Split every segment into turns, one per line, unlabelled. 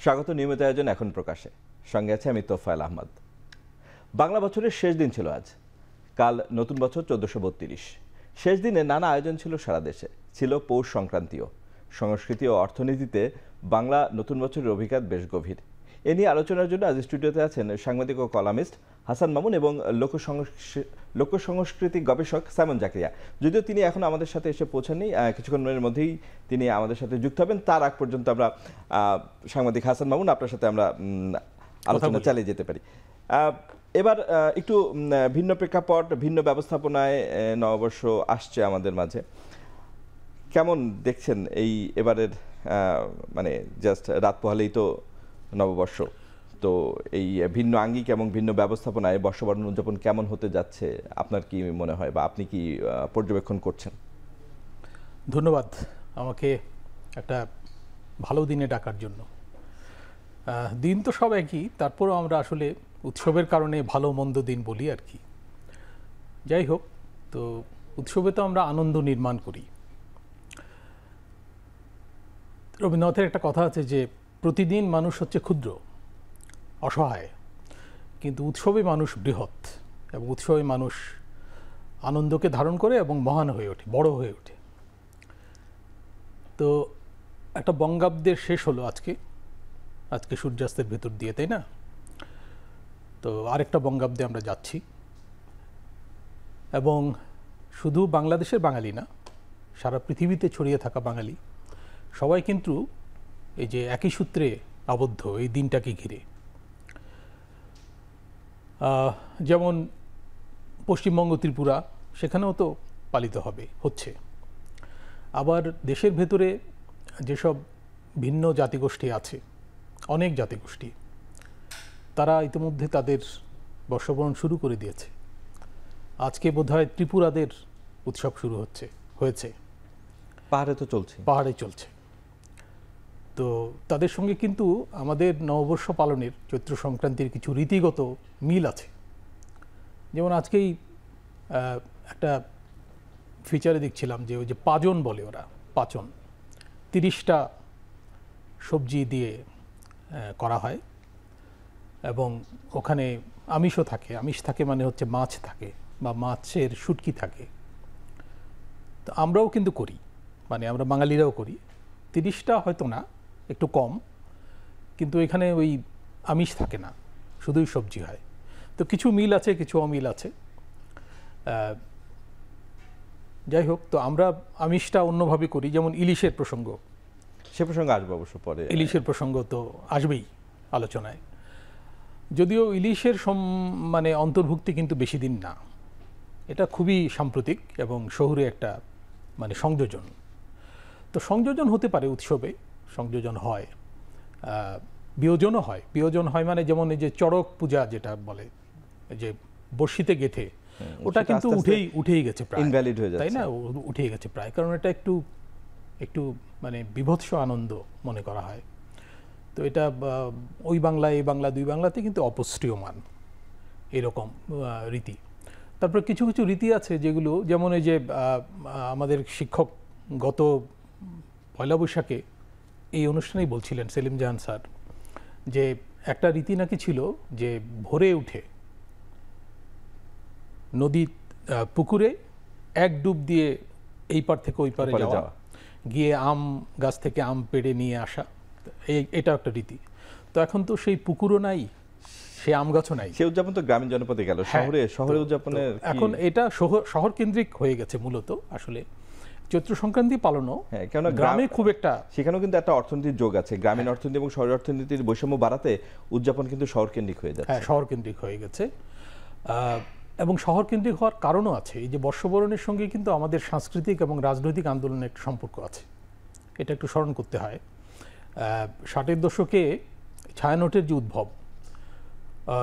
স্বাগত নিয়মিত আয়োজন এখন প্রকাশে। সঙ্গে আছে আমি তোফায়েল আহমদ। বাংলা বছরের শেষ দিন ছিল আজ। কাল নতুন বছর 1432। শেষ দিনে নানা আয়োজন ছিল সারা দেশে। ছিল পৌষ সংক্রান্তিও। সংস্কৃতি ও অর্থনীতিতে বাংলা নতুন বছরের অভিজ্ঞতা বেশ গভীর। এ নিয়ে আলোচনার জন্য আজ স্টুডিওতে আছেন সাংবাদিক ও কলামিস্ট হাসান মামুন এবং লোকসংস্কৃতি গবেষক সাইমন জাকারিয়া। যদিও তিনি এখন আমাদের সাথে এসে পৌঁছাননি, কিছুক্ষণের মধ্যেই তিনি আমাদের সাথে যুক্ত হবেন। তার আগ পর্যন্ত আমরা সাংবাদিক হাসান মামুন আপনার সাথে আমরা আলোচনা চালিয়ে যেতে পারি। এবার একটু ভিন্ন প্রেক্ষাপট, ভিন্ন ব্যবস্থাপনায় নববর্ষ আসছে আমাদের মাঝে। কেমন দেখছেন এই এবারের মানে জাস্ট রাত পোহালেই তো নববর্ষ, তো এই ভিন্ন আঙ্গিক এবং ভিন্ন ব্যবস্থাপনায় বর্ষবরণ উদযাপন কেমন হতে যাচ্ছে আপনার কি মনে হয় বা আপনি কি পর্যবেক্ষণ করছেন?
ধন্যবাদ আমাকে একটা ভালো দিনে ডাকার জন্য। দিন তো সব একই, তারপরও আমরা আসলে উৎসবের কারণে ভালো মন্দ দিন বলি আর কি। যাই হোক, তো উৎসবে তো আমরা আনন্দ নির্মাণ করি। রবীন্দ্রনাথের একটা কথা আছে যে প্রতিদিন মানুষ হচ্ছে ক্ষুদ্র, অসহায়, কিন্তু উৎসবে মানুষ বৃহৎ, এবং উৎসবে মানুষ আনন্দকে ধারণ করে এবং মহান হয়ে ওঠে, বড় হয়ে ওঠে। তো একটা বঙ্গাব্দের শেষ হলো আজকে সূর্যাস্তের ভেতর দিয়ে, তাই না? তো আরেকটা বঙ্গাব্দে আমরা যাচ্ছি, এবং শুধু বাংলাদেশের বাঙালি না, সারা পৃথিবীতে ছড়িয়ে থাকা বাঙালি সবাই কিন্তু এই যে একই সূত্রে আবদ্ধ এই দিনটাকে ঘিরে। যেমন পশ্চিমবঙ্গ, ত্রিপুরা, সেখানেও তো পালিত হচ্ছে। আবার দেশের ভেতরে যেসব ভিন্ন জাতিগোষ্ঠী আছে, অনেক জাতিগোষ্ঠী, তারা ইতিমধ্যে তাদের বর্ষবরণ শুরু করে দিয়েছে। আজকে বোধহয় ত্রিপুরাদের উৎসব শুরু হয়েছে। পাহাড়ে চলছে। তো তাদের সঙ্গে কিন্তু আমাদের নববর্ষ পালনের চৈত্র সংক্রান্তির কিছু রীতিগত মিল আছে। যেমন আজকেই একটা ফিচারে দেখছিলাম যে ওই যে পাচন বলে ওরা, পাচন 30টা সবজি দিয়ে করা হয়, এবং ওখানে আমিষও থাকে। আমিষ থাকে মানে হচ্ছে মাছ থাকে বা মাছের শুটকি থাকে। তো আমরাও কিন্তু করি, মানে আমরা বাঙালিরাও করি। 30টা হয়তো না, একটু কম, কিন্তু এখানে ওই আমিষ থাকে না, শুধুই সবজি হয়। তো কিছু মিল আছে, কিছু অমিল আছে। যাই হোক, তো আমরা আমিষটা অন্যভাবে করি, যেমন ইলিশের প্রসঙ্গ।
সে প্রসঙ্গে আসবো অবশ্য পরে।
ইলিশের প্রসঙ্গ তো আসবেই আলোচনায়। যদিও ইলিশের মানে অন্তর্ভুক্তি কিন্তু বেশি দিন না, এটা খুবই সাম্প্রতিক এবং শহুরে একটা মানে সংযোজন। তো সংযোজন হতে পারে উৎসবে, সংযোজন হয়, বিয়োজনও হয়। বিয়োজন হয় মানে যেমন এই যে চড়ক পূজা যেটা বলে, যে বর্ষিতে গেথে, ওটা কিন্তু উঠেই গেছে প্রায়,
ইনভ্যালিড হয়ে যাচ্ছে,
তাই না? উঠে গেছে প্রায়, কারণ এটা একটু মানে বিভৎস আনন্দ মনে করা হয়। তো এটা ওই বাংলা, এই বাংলা, দুই বাংলাতে কিন্তু অপসৃয়মান এরকম রীতি। তারপর কিছু কিছু রীতি আছে যেগুলো, যেমন এই যে আমাদের শিক্ষক গত পয়লা বৈশাখে এই অনুষ্ঠানেই বলছিলেন, সেলিম জাহান স্যার, যে একটা রীতি নাকি ছিল যে ভোরে উঠে নদী পুকুরে এক ডুব দিয়ে এই পার থেকে ওই পারে যাওয়া, গিয়ে আম গাছ থেকে আম পেড়ে নিয়ে আসা, এটা একটা রীতি। তো এখন তো সেই পুকুরও নাই, সে আম গাছও নাই।
সে উদযাপন তো গ্রামীণ জনপদে গেল, শহরে উদযাপনের
এখন এটা শহর কেন্দ্রিক হয়ে গেছে মূলত। আসলে চৈত্র সংক্রান্তি পালনও গ্রামে খুব একটা,
সেখানেও কিন্তু একটা অর্থনীতির যোগ আছে। গ্রামীণ অর্থনীতি এবং শহরের অর্থনীতির বৈষম্য বাড়াতে উদযাপন কিন্তু শহর কেন্দ্রিক হয়ে যাচ্ছে।
হ্যাঁ, শহর কেন্দ্রিক হয়ে গেছে, এবং শহর কেন্দ্রিক হওয়ার কারণও আছে। এই যে বর্ষবরণের সঙ্গে কিন্তু আমাদের সাংস্কৃতিক এবং রাজনৈতিক আন্দোলনের একটা সম্পর্ক আছে, এটা একটু স্মরণ করতে হয়। 60-এর দশকে ছায়ানটের যে উদ্ভব,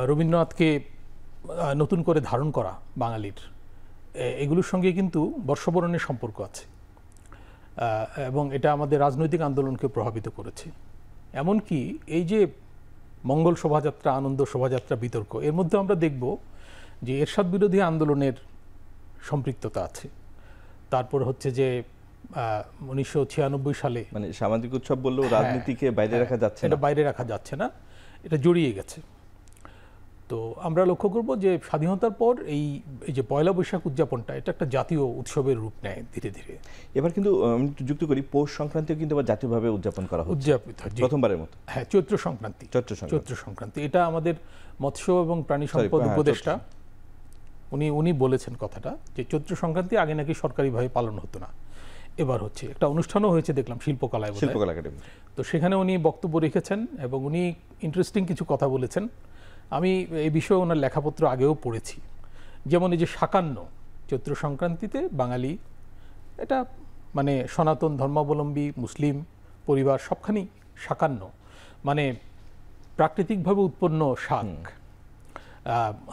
রবীন্দ্রনাথকে নতুন করে ধারণ করা বাঙালির, এগুলোর সঙ্গে কিন্তু বর্ষবরণের সম্পর্ক আছে, এবং এটা আমাদের রাজনৈতিক আন্দোলনকে প্রভাবিত করেছে। এমনকি এই যে মঙ্গল শোভাযাত্রা, আনন্দ শোভাযাত্রা বিতর্ক, এর মধ্যে আমরা দেখব যে এরশাদ বিরোধী আন্দোলনের সম্পৃক্ততা আছে। তারপর হচ্ছে যে 1996 সালে,
মানে সামাজিক উৎসব বললেও রাজনীতিকে বাইরে রাখা যাচ্ছে
এটা
না।
বাইরে রাখা যাচ্ছে না, এটা জড়িয়ে গেছে। তো আমরা লক্ষ্য করব যে স্বাধীনতার পর এই যে পয়লা বৈশাখ উদযাপনটা, এটা একটা জাতীয় উৎসবের রূপ নেয় ধীরে ধীরে।
এবার কিন্তু আমি একটু যুক্ত করি, পৌষ সংক্রান্তিও কিন্তু আবার জাতীয়ভাবে উদযাপন করা হচ্ছে
উদযাপিত হয়, জি।
প্রথমবারের মতো।
হ্যাঁ, চৈত্র সংক্রান্তি। চৈত্র সংক্রান্তি এটা আমাদের মৎস্য এবং প্রাণী সম্পদ উপদেষ্টা উনি বলেছেন কথাটা, যে চৈত্র সংক্রান্তি আগে নাকি সরকারিভাবে পালন হতো না, এবার হচ্ছে। একটা অনুষ্ঠানও হয়েছে দেখলাম শিল্পকলায়,
শিল্পকলা একাডেমি।
তো সেখানে উনি বক্তব্য রেখেছেন এবং উনি ইন্টারেস্টিং কিছু কথা বলেছেন। আমি এই বিষয়ে ওনার লেখাপত্র আগেও পড়েছি। যেমন এই যে সাকান্ন, চৈত্র সংক্রান্তিতে বাঙালি, এটা মানে সনাতন ধর্মাবলম্বী মুসলিম পরিবার সবখানেই সাকান্ন, মানে প্রাকৃতিকভাবে উৎপন্ন শাক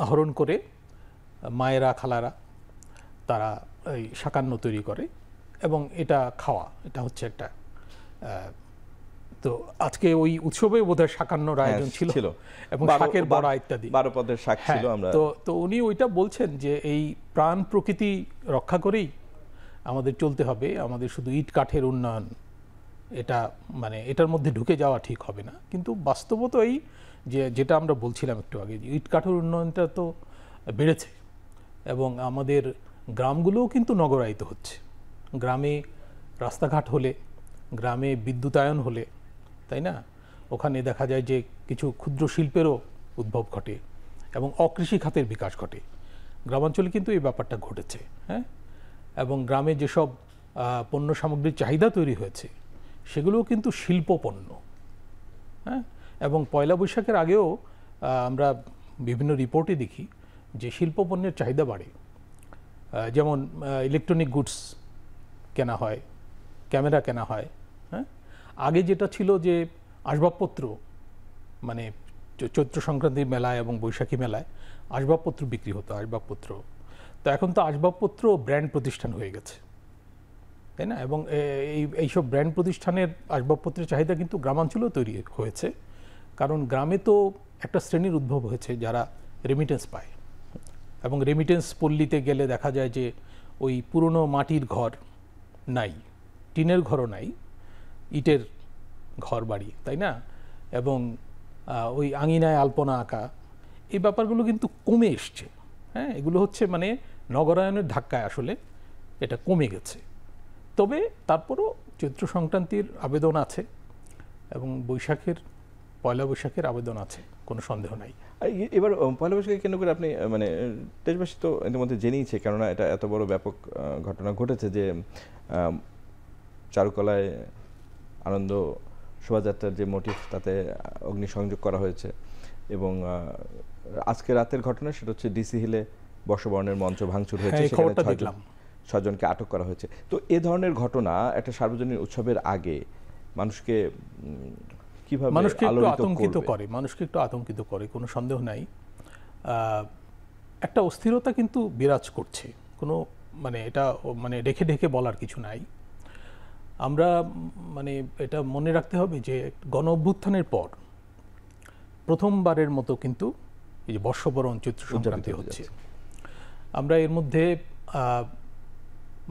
আহরণ করে মায়েরা খালারা তারা এই সাকান্ন তৈরি করে এবং এটা খাওয়া, এটা হচ্ছে একটা। তো আজকে ওই উৎসবে বোধহয় সাকান্নর আয়োজন ছিল এবং শাকের বড়া ইত্যাদি
12 পদের শাক ছিল। আমরা
তো উনি ওইটা বলছেন যে এই প্রাণ প্রকৃতি রক্ষা করেই আমাদের চলতে হবে, আমাদের শুধু ইট কাঠের উন্নয়ন এটা মানে এটার মধ্যে ঢুকে যাওয়া ঠিক হবে না। কিন্তু বাস্তবত এই যেটা আমরা বলছিলাম একটু আগে, যে ইট কাঠের উন্নয়নটা তো বেড়েছে এবং আমাদের গ্রামগুলোও কিন্তু নগরায়িত হচ্ছে। গ্রামে রাস্তাঘাট হলে, গ্রামে বিদ্যুতায়ন হলে, তাই না, ওখানে দেখা যায় যে কিছু ক্ষুদ্র শিল্পেরও উদ্ভব ঘটে এবং অকৃষি খাতের বিকাশ ঘটে। গ্রামাঞ্চলে কিন্তু এই ব্যাপারটা ঘটেছে। হ্যাঁ, এবং গ্রামে যেসব পণ্য সামগ্রীর চাহিদা তৈরি হয়েছে সেগুলোও কিন্তু শিল্প পণ্য। হ্যাঁ, এবং পয়লা বৈশাখের আগেও আমরা বিভিন্ন রিপোর্টে দেখি যে শিল্প পণ্যের চাহিদা বাড়ে। যেমন ইলেকট্রনিক গুডস কেনা হয়, ক্যামেরা কেনা হয়। হ্যাঁ, আগে যেটা ছিল যে আসবাবপত্র, মানে চৈত্র সংক্রান্তির মেলায় এবং বৈশাখী মেলায় আসবাবপত্র বিক্রি হতো, আসবাবপত্র। তো এখন তো আসবাবপত্র ব্র্যান্ড প্রতিষ্ঠান হয়ে গেছে, তাই না? এবং এইসব ব্র্যান্ড প্রতিষ্ঠানের আসবাবপত্রের চাহিদা কিন্তু গ্রামাঞ্চলেও তৈরি হয়েছে, কারণ গ্রামে তো একটা শ্রেণীর উদ্ভব হয়েছে যারা রেমিটেন্স পায়, এবং রেমিটেন্স পল্লীতে গেলে দেখা যায় যে ওই পুরনো মাটির ঘর নাই, টিনের ঘরও নাই, ইটের ঘর বাড়ি, তাই না? এবং ওই আঙিনায় আলপনা আঁকা, এই ব্যাপারগুলো কিন্তু কমে এসছে। হ্যাঁ, এগুলো হচ্ছে মানে নগরায়নের ধাক্কায় আসলে এটা কমে গেছে। তবে তারপরও চৈত্র সংক্রান্তির আবেদন আছে এবং পয়লা বৈশাখের আবেদন আছে, কোনো সন্দেহ নাই।
এবার পয়লা বৈশাখকে কেন্দ্র করে আপনি মানে দেশবাসী তো এর মধ্যে জেনেইছে, কেননা এটা এত বড় ব্যাপক ঘটনা ঘটেছে যে চারুকলায় আনন্দ শোভাযাত্রার যে মোটিভ, তাতে অগ্নিসংযোগ করা হয়েছে। এবং আজকে রাতের ঘটনা সেটা হচ্ছে ডিসি হিলে বর্ষবরণের মঞ্চ ভাঙচুর হয়েছে, সেখানে 6 জনকে আটক করা হয়েছে। তো এ ধরনের ঘটনা একটা সার্বজনীন উৎসবের আগে মানুষকে কিভাবে
মানুষকে একটু আতঙ্কিত করে, কোনো সন্দেহ নাই। একটা অস্থিরতা কিন্তু বিরাজ করছে, কোনো মানে এটা মানে ঢেকে ঢেকে বলার কিছু নাই। আমরা মানে এটা মনে রাখতে হবে যে গণ অভ্যুত্থানের পর প্রথমবারের মতো কিন্তু এই যে বর্ষবরণ চৈত্র সংক্রান্তি হচ্ছে। আমরা এর মধ্যে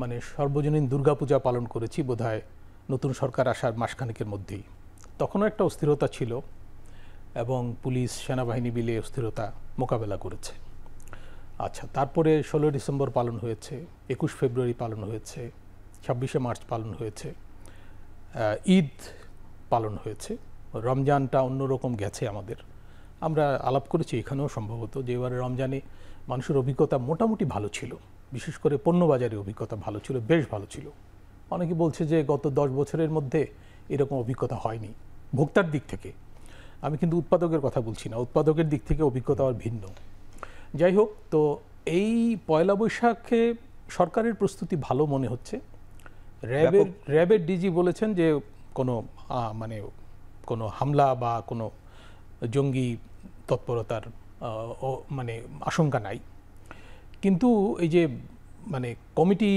মানে সর্বজনীন দুর্গাপূজা পালন করেছি বোধহয় নতুন সরকার আসার মাসখানেকের মধ্যেই। তখনও একটা অস্থিরতা ছিল এবং পুলিশ সেনাবাহিনী মিলে অস্থিরতা মোকাবেলা করেছে। আচ্ছা, তারপরে 16 ডিসেম্বর পালন হয়েছে, 21 ফেব্রুয়ারি পালন হয়েছে, 26শে মার্চ পালন হয়েছে, ঈদ পালন হয়েছে, রমজানটা অন্যরকম গেছে আমাদের। আমরা আলাপ করেছি এখানেও সম্ভবত যে এবারে রমজানে মানুষের অভিজ্ঞতা মোটামুটি ভালো ছিল, বিশেষ করে পণ্যবাজারের অভিজ্ঞতা ভালো ছিল, বেশ ভালো ছিল। অনেকে বলছে যে গত 10 বছরের মধ্যে এরকম অভিজ্ঞতা হয়নি ভোক্তার দিক থেকে। আমি কিন্তু উৎপাদকের কথা বলছি না, উৎপাদকের দিক থেকে অভিজ্ঞতা আর ভিন্ন। যাই হোক, তো এই পয়লা বৈশাখে সরকারের প্রস্তুতি ভালো মনে হচ্ছে। র্যাবের ডিজি বলেছেন যে কোনো হামলা বা কোনো জঙ্গি তৎপরতার মানে আশঙ্কা নাই। কিন্তু এই যে মানে কমিটি,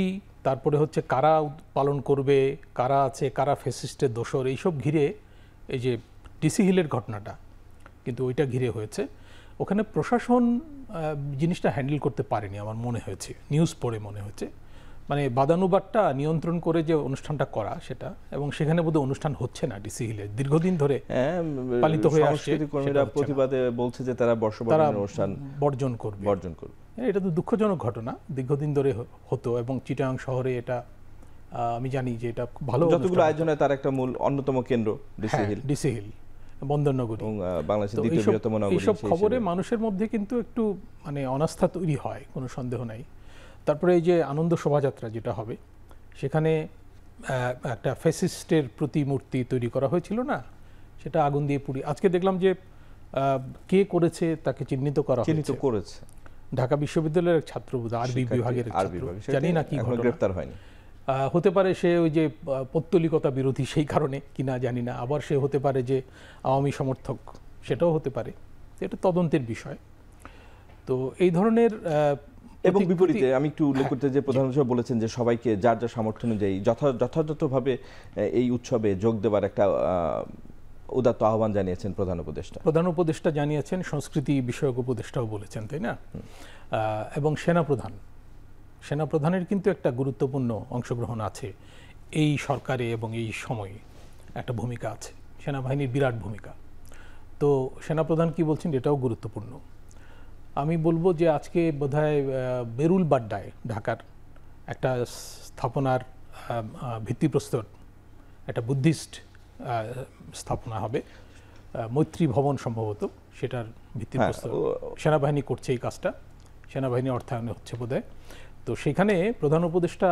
তারপরে হচ্ছে কারা পালন করবে, কারা আছে, কারা ফ্যাসিস্টের দোসর, এইসব ঘিরে এই যে ডিসি হিলের ঘটনাটা কিন্তু ওইটা ঘিরে হয়েছে। ওখানে প্রশাসন জিনিসটা হ্যান্ডেল করতে পারেনি আমার মনে হয়েছে, নিউজ পড়ে মনে হয়েছে মানে বাদানুবাদটা নিয়ন্ত্রণ করে যে অনুষ্ঠানটা করা সেটা, এবং সেখানে বোধহয় অনুষ্ঠান হচ্ছে না ডিসি হিলে দীর্ঘদিন ধরে পালিত হয়ে আসছে।
সংস্কৃতি কর্মীরা প্রতিবাদে বলছে যে তারা
তারা
বর্ষবরণের অনুষ্ঠান
বর্জন করবে। এটা তো দুঃখজনক ঘটনা, দীর্ঘদিন ধরে হতো, এবং চিটাগাং শহরে এটা আমি জানি যে এটা ভালো
যতগুলো আয়োজনে তার একটা মূল অন্যতম কেন্দ্র
ডিসি হিল বন্দরনগরী
এবং বাংলাদেশের দ্বিতীয় বৃহত্তম নগরী।
এইসব খবরে মানুষের মধ্যে কিন্তু একটু মানে অনাস্থা তৈরি হয়, কোনো সন্দেহ নাই। তারপরে এই যে আনন্দ শোভাযাত্রা যেটা হবে, সেখানে একটা ফ্যাসিস্টের প্রতিমূর্তি তৈরি করা হয়েছিল না, সেটা আগুন দিয়ে পুড়িয়ে, আজকে দেখলাম যে কে করেছে তাকে চিহ্নিত করেছে ঢাকা বিশ্ববিদ্যালয়ের এক ছাত্র, আরবি বিভাগের ছাত্র, জানি না কি ঘটনা,
গ্রেফতার হয়নি।
হতে পারে সে ওই যে পৌত্তলিকতা বিরোধী সেই কারণে কিনা জানি না, আবার সে হতে পারে যে আওয়ামী সমর্থক, সেটাও হতে পারে, এটা তদন্তের বিষয়। তো এই ধরনের
এবং বিপরীতে আমি একটু উল্লেখ করতে যে প্রধানমন্ত্রী বলেছেন যে সবাইকে যার যার সামর্থ্য অনুযায়ী যথাযথভাবে এই উৎসবে যোগ দেওয়ার একটা উদাত্ত আহ্বান জানিয়েছেন প্রধান উপদেষ্টা
জানিয়েছেন, সংস্কৃতি বিষয়ক উপদেষ্টাও বলেছেন, তাই না? এবং সেনাপ্রধানের কিন্তু একটা গুরুত্বপূর্ণ অংশগ্রহণ আছে এই সরকারে, এবং এই সময়ে একটা ভূমিকা আছে, সেনাবাহিনীর বিরাট ভূমিকা। তো সেনাপ্রধান কি বলছেন এটাও গুরুত্বপূর্ণ। আমি বলবো যে আজকে বোধহয় বেরুল বাড্ডায় ঢাকার একটা স্থাপনার ভিত্তিপ্রস্তর, একটা বুদ্ধিস্ট স্থাপনা হবে, মৈত্রী ভবন সম্ভবত, সেটার ভিত্তিপ্রস্তর সেনাবাহিনী করছে এই কাজটা, সেনাবাহিনী অর্থায়নে হচ্ছে বোধহয়। তো সেখানে প্রধান উপদেষ্টা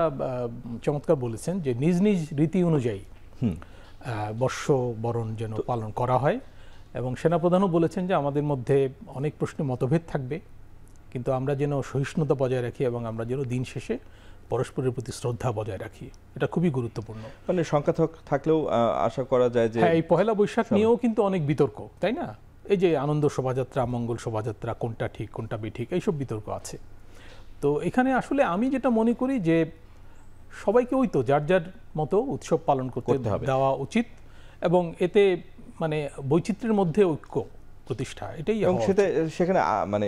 চমৎকার বলেছেন যে নিজ নিজ রীতি অনুযায়ী বর্ষবরণ যেন পালন করা হয়, এবং সেনাপ্রধানও বলেছেন যে আমাদের মধ্যে অনেক প্রশ্নে মতভেদ থাকবে, কিন্তু আমরা যেন সহিষ্ণুতা বজায় রাখি, এবং আমরা যেন দিন শেষে পরস্পরের প্রতি শ্রদ্ধা বজায় রাখি, এটা খুবই গুরুত্বপূর্ণ।
মানে সংখ্যা থাকলেও আশা করা যায় যে
এই পহেলা বৈশাখ নিয়েও কিন্তু অনেক বিতর্ক, তাই না? এই যে আনন্দ শোভাযাত্রা, মঙ্গল শোভাযাত্রা, কোনটা ঠিক কোনটা বেঠিক, এইসব বিতর্ক আছে। তো এখানে আসলে আমি যেটা মনে করি যে সবাইকে ওই তো যার যার মতো উৎসব পালন করতে দেওয়া উচিত, এবং এতে মানে বৈচিত্র্যের মধ্যে ঐক্য প্রতিষ্ঠা, এটাই।
এবং সেখানে মানে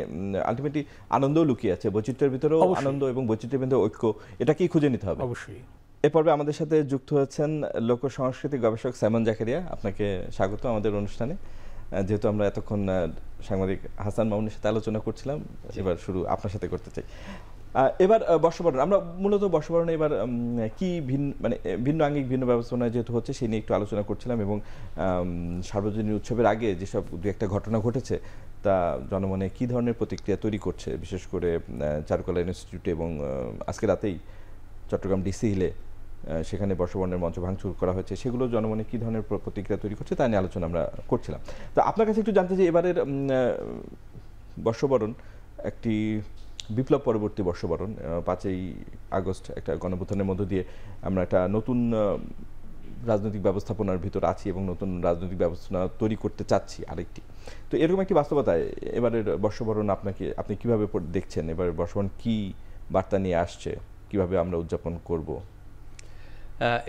আলটিমেটলি আনন্দও লুকিয়ে আছে, বৈচিত্র্যের ভিতরেও আনন্দ এবং বৈচিত্র্যের ভিতরে ঐক্য, এটাকেই খুঁজে নিতে হবে
অবশ্যই।
এ পর্বে আমাদের সাথে যুক্ত হয়েছেন লোক সংস্কৃতি গবেষক সাইমন জাকারিয়া। আপনাকে স্বাগত আমাদের অনুষ্ঠানে। যেহেতু আমরা এতক্ষণ সাংবাদিক হাসান মামুনের সাথে আলোচনা করছিলাম, এবার শুরু আপনার সাথে করতে চাই। এবার বর্ষবরণ, আমরা মূলত বর্ষবরণে এবার কি ভিন্ন আঙ্গিক ভিন্ন ব্যবস্থাপনা যেহেতু হচ্ছে সেই নিয়ে একটু আলোচনা করছিলাম, এবং সার্বজনীন উৎসবের আগে যেসব দু একটা ঘটনা ঘটেছে তা জনমনে কি ধরনের প্রতিক্রিয়া তৈরি করছে, বিশেষ করে চারুকলা ইনস্টিটিউটে এবং আজকে রাতেই চট্টগ্রাম ডিসি হিলে সেখানে বর্ষবরণের মঞ্চ ভাঙচুর করা হয়েছে, সেগুলো জনমনে কী ধরনের প্রতিক্রিয়া তৈরি করছে তা নিয়ে আলোচনা আমরা করছিলাম। তো আপনার কাছে একটু জানতে চাই, এবারের বর্ষবরণ একটি বিপ্লব পরবর্তী বর্ষবরণ, 5ই আগস্ট একটা গণঅভ্যুত্থানের মধ্য দিয়ে আমরা একটা নতুন রাজনৈতিক ব্যবস্থাপনার ভিতর আছি এবং নতুন রাজনৈতিক ব্যবস্থাপনা তৈরি করতে চাচ্ছি আরেকটি। তো এরকম একটি বাস্তবতায় এবারের বর্ষবরণ আপনি কিভাবে দেখছেন? এবারের বর্ষবরণ কি বার্তা নিয়ে আসছে, কিভাবে আমরা উদযাপন করব?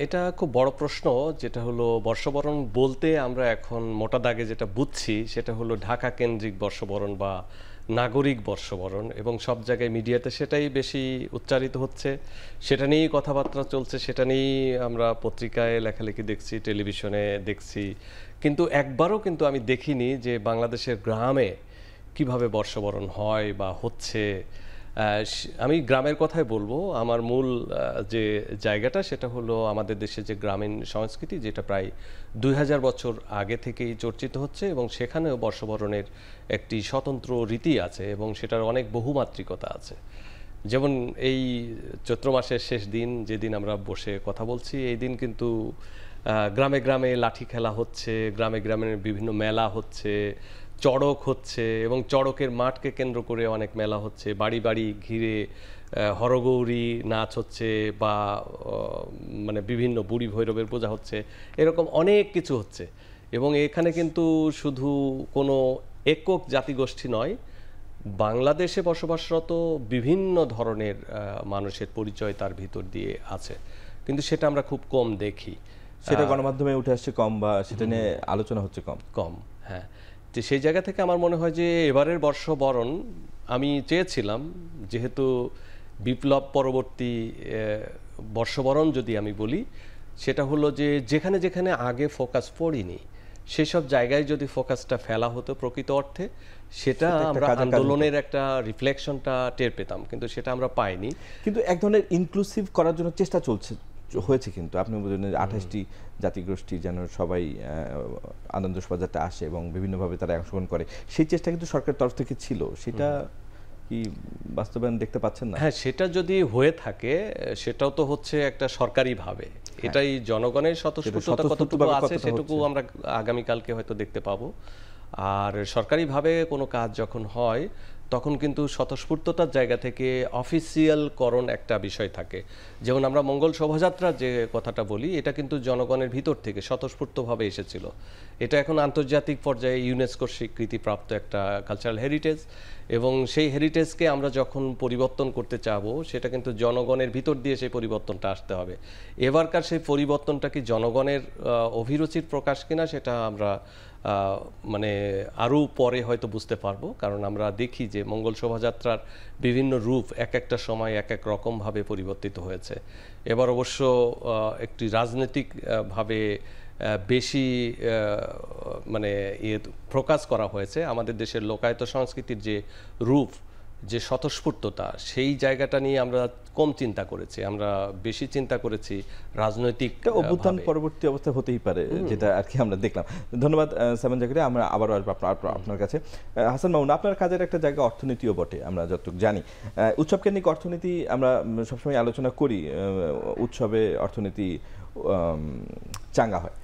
এটা খুব বড় প্রশ্ন, যেটা হলো বর্ষবরণ বলতে আমরা এখন মোটা দাগে যেটা বুঝছি সেটা হলো ঢাকা কেন্দ্রিক বর্ষবরণ বা নাগরিক বর্ষবরণ, এবং সব জায়গায় মিডিয়াতে সেটাই বেশি উচ্চারিত হচ্ছে, সেটা নিয়েই কথাবার্তা চলছে, সেটা নিয়েই আমরা পত্রিকায় লেখালেখি দেখছি, টেলিভিশনে দেখছি, কিন্তু একবারও কিন্তু আমি দেখিনি যে বাংলাদেশের গ্রামে কিভাবে বর্ষবরণ হয় বা হচ্ছে। আমি গ্রামের কথাই বলবো। আমার মূল যে জায়গাটা সেটা হলো আমাদের দেশে যে গ্রামীণ সংস্কৃতি, যেটা প্রায় 2000 বছর আগে থেকেই চর্চিত হচ্ছে, এবং সেখানেও বর্ষবরণের একটি স্বতন্ত্র রীতি আছে এবং সেটার অনেক বহুমাত্রিকতা আছে। যেমন এই চৈত্র মাসের শেষ দিন, যেদিন আমরা বসে কথা বলছি, এই দিন কিন্তু গ্রামে গ্রামে লাঠি খেলা হচ্ছে, গ্রামে গ্রামে বিভিন্ন মেলা হচ্ছে, চড়ক হচ্ছে, এবং চড়কের মাঠকে কেন্দ্র করে অনেক মেলা হচ্ছে, বাড়ি বাড়ি ঘিরে হরগৌরী নাচ হচ্ছে, বা মানে বিভিন্ন বুড়ি ভৈরবের পূজা হচ্ছে, এরকম অনেক কিছু হচ্ছে। এবং এখানে কিন্তু শুধু কোনো একক জাতিগোষ্ঠী নয়, বাংলাদেশে বসবাসরত বিভিন্ন ধরনের মানুষের পরিচয় তার ভিতর দিয়ে আছে, কিন্তু সেটা আমরা খুব কম দেখি।
সেটা গণমাধ্যমে উঠে আসছে কম, বা সেটা নিয়ে আলোচনা হচ্ছে কম।
হ্যাঁ, তো সেই জায়গা থেকে আমার মনে হয় যে এবারের বর্ষবরণ আমি চেয়েছিলাম, যেহেতু বিপ্লব পরবর্তী বর্ষবরণ যদি আমি বলি, সেটা হলো যে যেখানে যেখানে আগে ফোকাস পড়িনি সেসব জায়গায় যদি ফোকাসটা ফেলা হতো প্রকৃত অর্থে, সেটা আমরা আন্দোলনের একটা রিফ্লেকশনটা টের পেতাম, কিন্তু সেটা আমরা পাইনি।
কিন্তু এক ধরনের ইনক্লুসিভ করার জন্য চেষ্টা হয়েছে, কিন্তু আপনি বলছেন 28টি জাতিগোষ্ঠী যেন সবাই আনন্দ শোভাযাত্রা আসে এবং বিভিন্নভাবে তারা অংশগ্রহণ করে, সেই চেষ্টা কিন্তু সরকারের তরফ থেকে ছিল, সেটা কি বাস্তবায়ন দেখতে পাচ্ছেন না?
হ্যাঁ, সেটা যদি হয়ে থাকে সেটাও তো হচ্ছে একটা সরকারি ভাবে, এটাই জনগণের স্বতঃস্ফূর্ততা কতটুকু আছে সেটুকু আমরা আগামীকালকে হয়তো দেখতে পাবো। আর সরকারিভাবে কোনো কাজ যখন হয় তখন কিন্তু স্বতঃস্ফূর্ততার জায়গা থেকে অফিসিয়ালকরণ একটা বিষয় থাকে। যেমন আমরা মঙ্গল শোভাযাত্রার যে কথাটা বলি, এটা কিন্তু জনগণের ভিতর থেকে স্বতঃস্ফূর্তভাবে এসেছিল। এটা এখন আন্তর্জাতিক পর্যায়ে ইউনেস্কোর স্বীকৃতিপ্রাপ্ত একটা কালচারাল হেরিটেজ, এবং সেই হেরিটেজকে আমরা যখন পরিবর্তন করতে চাবো সেটা কিন্তু জনগণের ভিতর দিয়ে সেই পরিবর্তনটা আসতে হবে। এবারকার সেই পরিবর্তনটা কি জনগণের অভিরুচির প্রকাশ কিনা সেটা আমরা মানে আরও পরে হয়তো বুঝতে পারবো, কারণ আমরা দেখি যে মঙ্গল শোভাযাত্রার বিভিন্ন রূপ এক একটা সময় এক এক রকমভাবে পরিবর্তিত হয়েছে। এবার অবশ্য একটি রাজনৈতিকভাবে বেশি মানে ফোকাস করা হয়েছে আমাদের দেশের লোকায়ত সংস্কৃতির যে রূপ, যে স্বতঃস্ফূর্ততা, সেই জায়গাটা নিয়ে আমরা কম চিন্তা করেছি, আমরা বেশি চিন্তা করেছি রাজনৈতিক
অভ্যুত্থান পরবর্তী অবস্থা হতেই পারে, যেটা আর কি আমরা দেখলাম। ধন্যবাদ সাইমন জাকারিয়া, আমরা আবারও আসবো আপনার কাছে। হাসান মামুন, আপনার কাজের একটা জায়গা অর্থনীতিও বটে, আমরা যতটুকু জানি উৎসব কেন্দ্রিক অর্থনীতি আমরা সবসময় আলোচনা করি, উৎসবে অর্থনীতি চাঙ্গা হয়।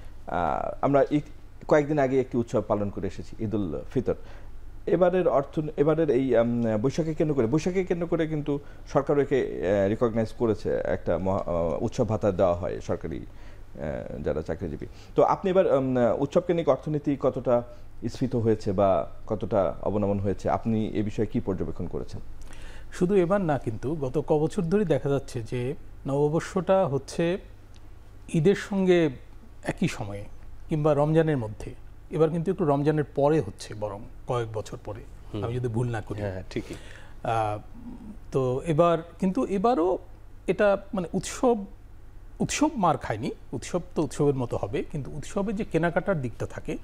আমরা কয়েকদিন আগে একটি উৎসব পালন করে এসেছি, ঈদ উল ফিতর। এবারের এই বৈশাখী কেন্দ্র করে কিন্তু সরকারও একে রিকগনাইজ করেছে, একটা উৎসব ভাতা দেওয়া হয় সরকারি যারা চাকরিজীবী। তো আপনি এবার উৎসব কেন্দ্রিক অর্থনীতি কতটা স্ফীত হয়েছে বা কতটা অবনমন হয়েছে, আপনি এ বিষয়ে কি পর্যবেক্ষণ করেছেন?
শুধু এবার না, কিন্তু গত কবছর ধরেই দেখা যাচ্ছে যে নববর্ষটা হচ্ছে ঈদের সঙ্গে একই সময়ে কিংবা রমজানের মধ্যে। এবার কিন্তু একটু রমজানের পরে হচ্ছে, বরং কয়েক বছর পরে, আমি যদি ভুল না করি।
হ্যাঁ, ঠিকই।
তো এবারও এটা মানে উৎসব মার খায়নি, উৎসব তো উৎসবের মতো হবে, কিন্তু উৎসবে যে কেনাকাটার দিকটা থাকে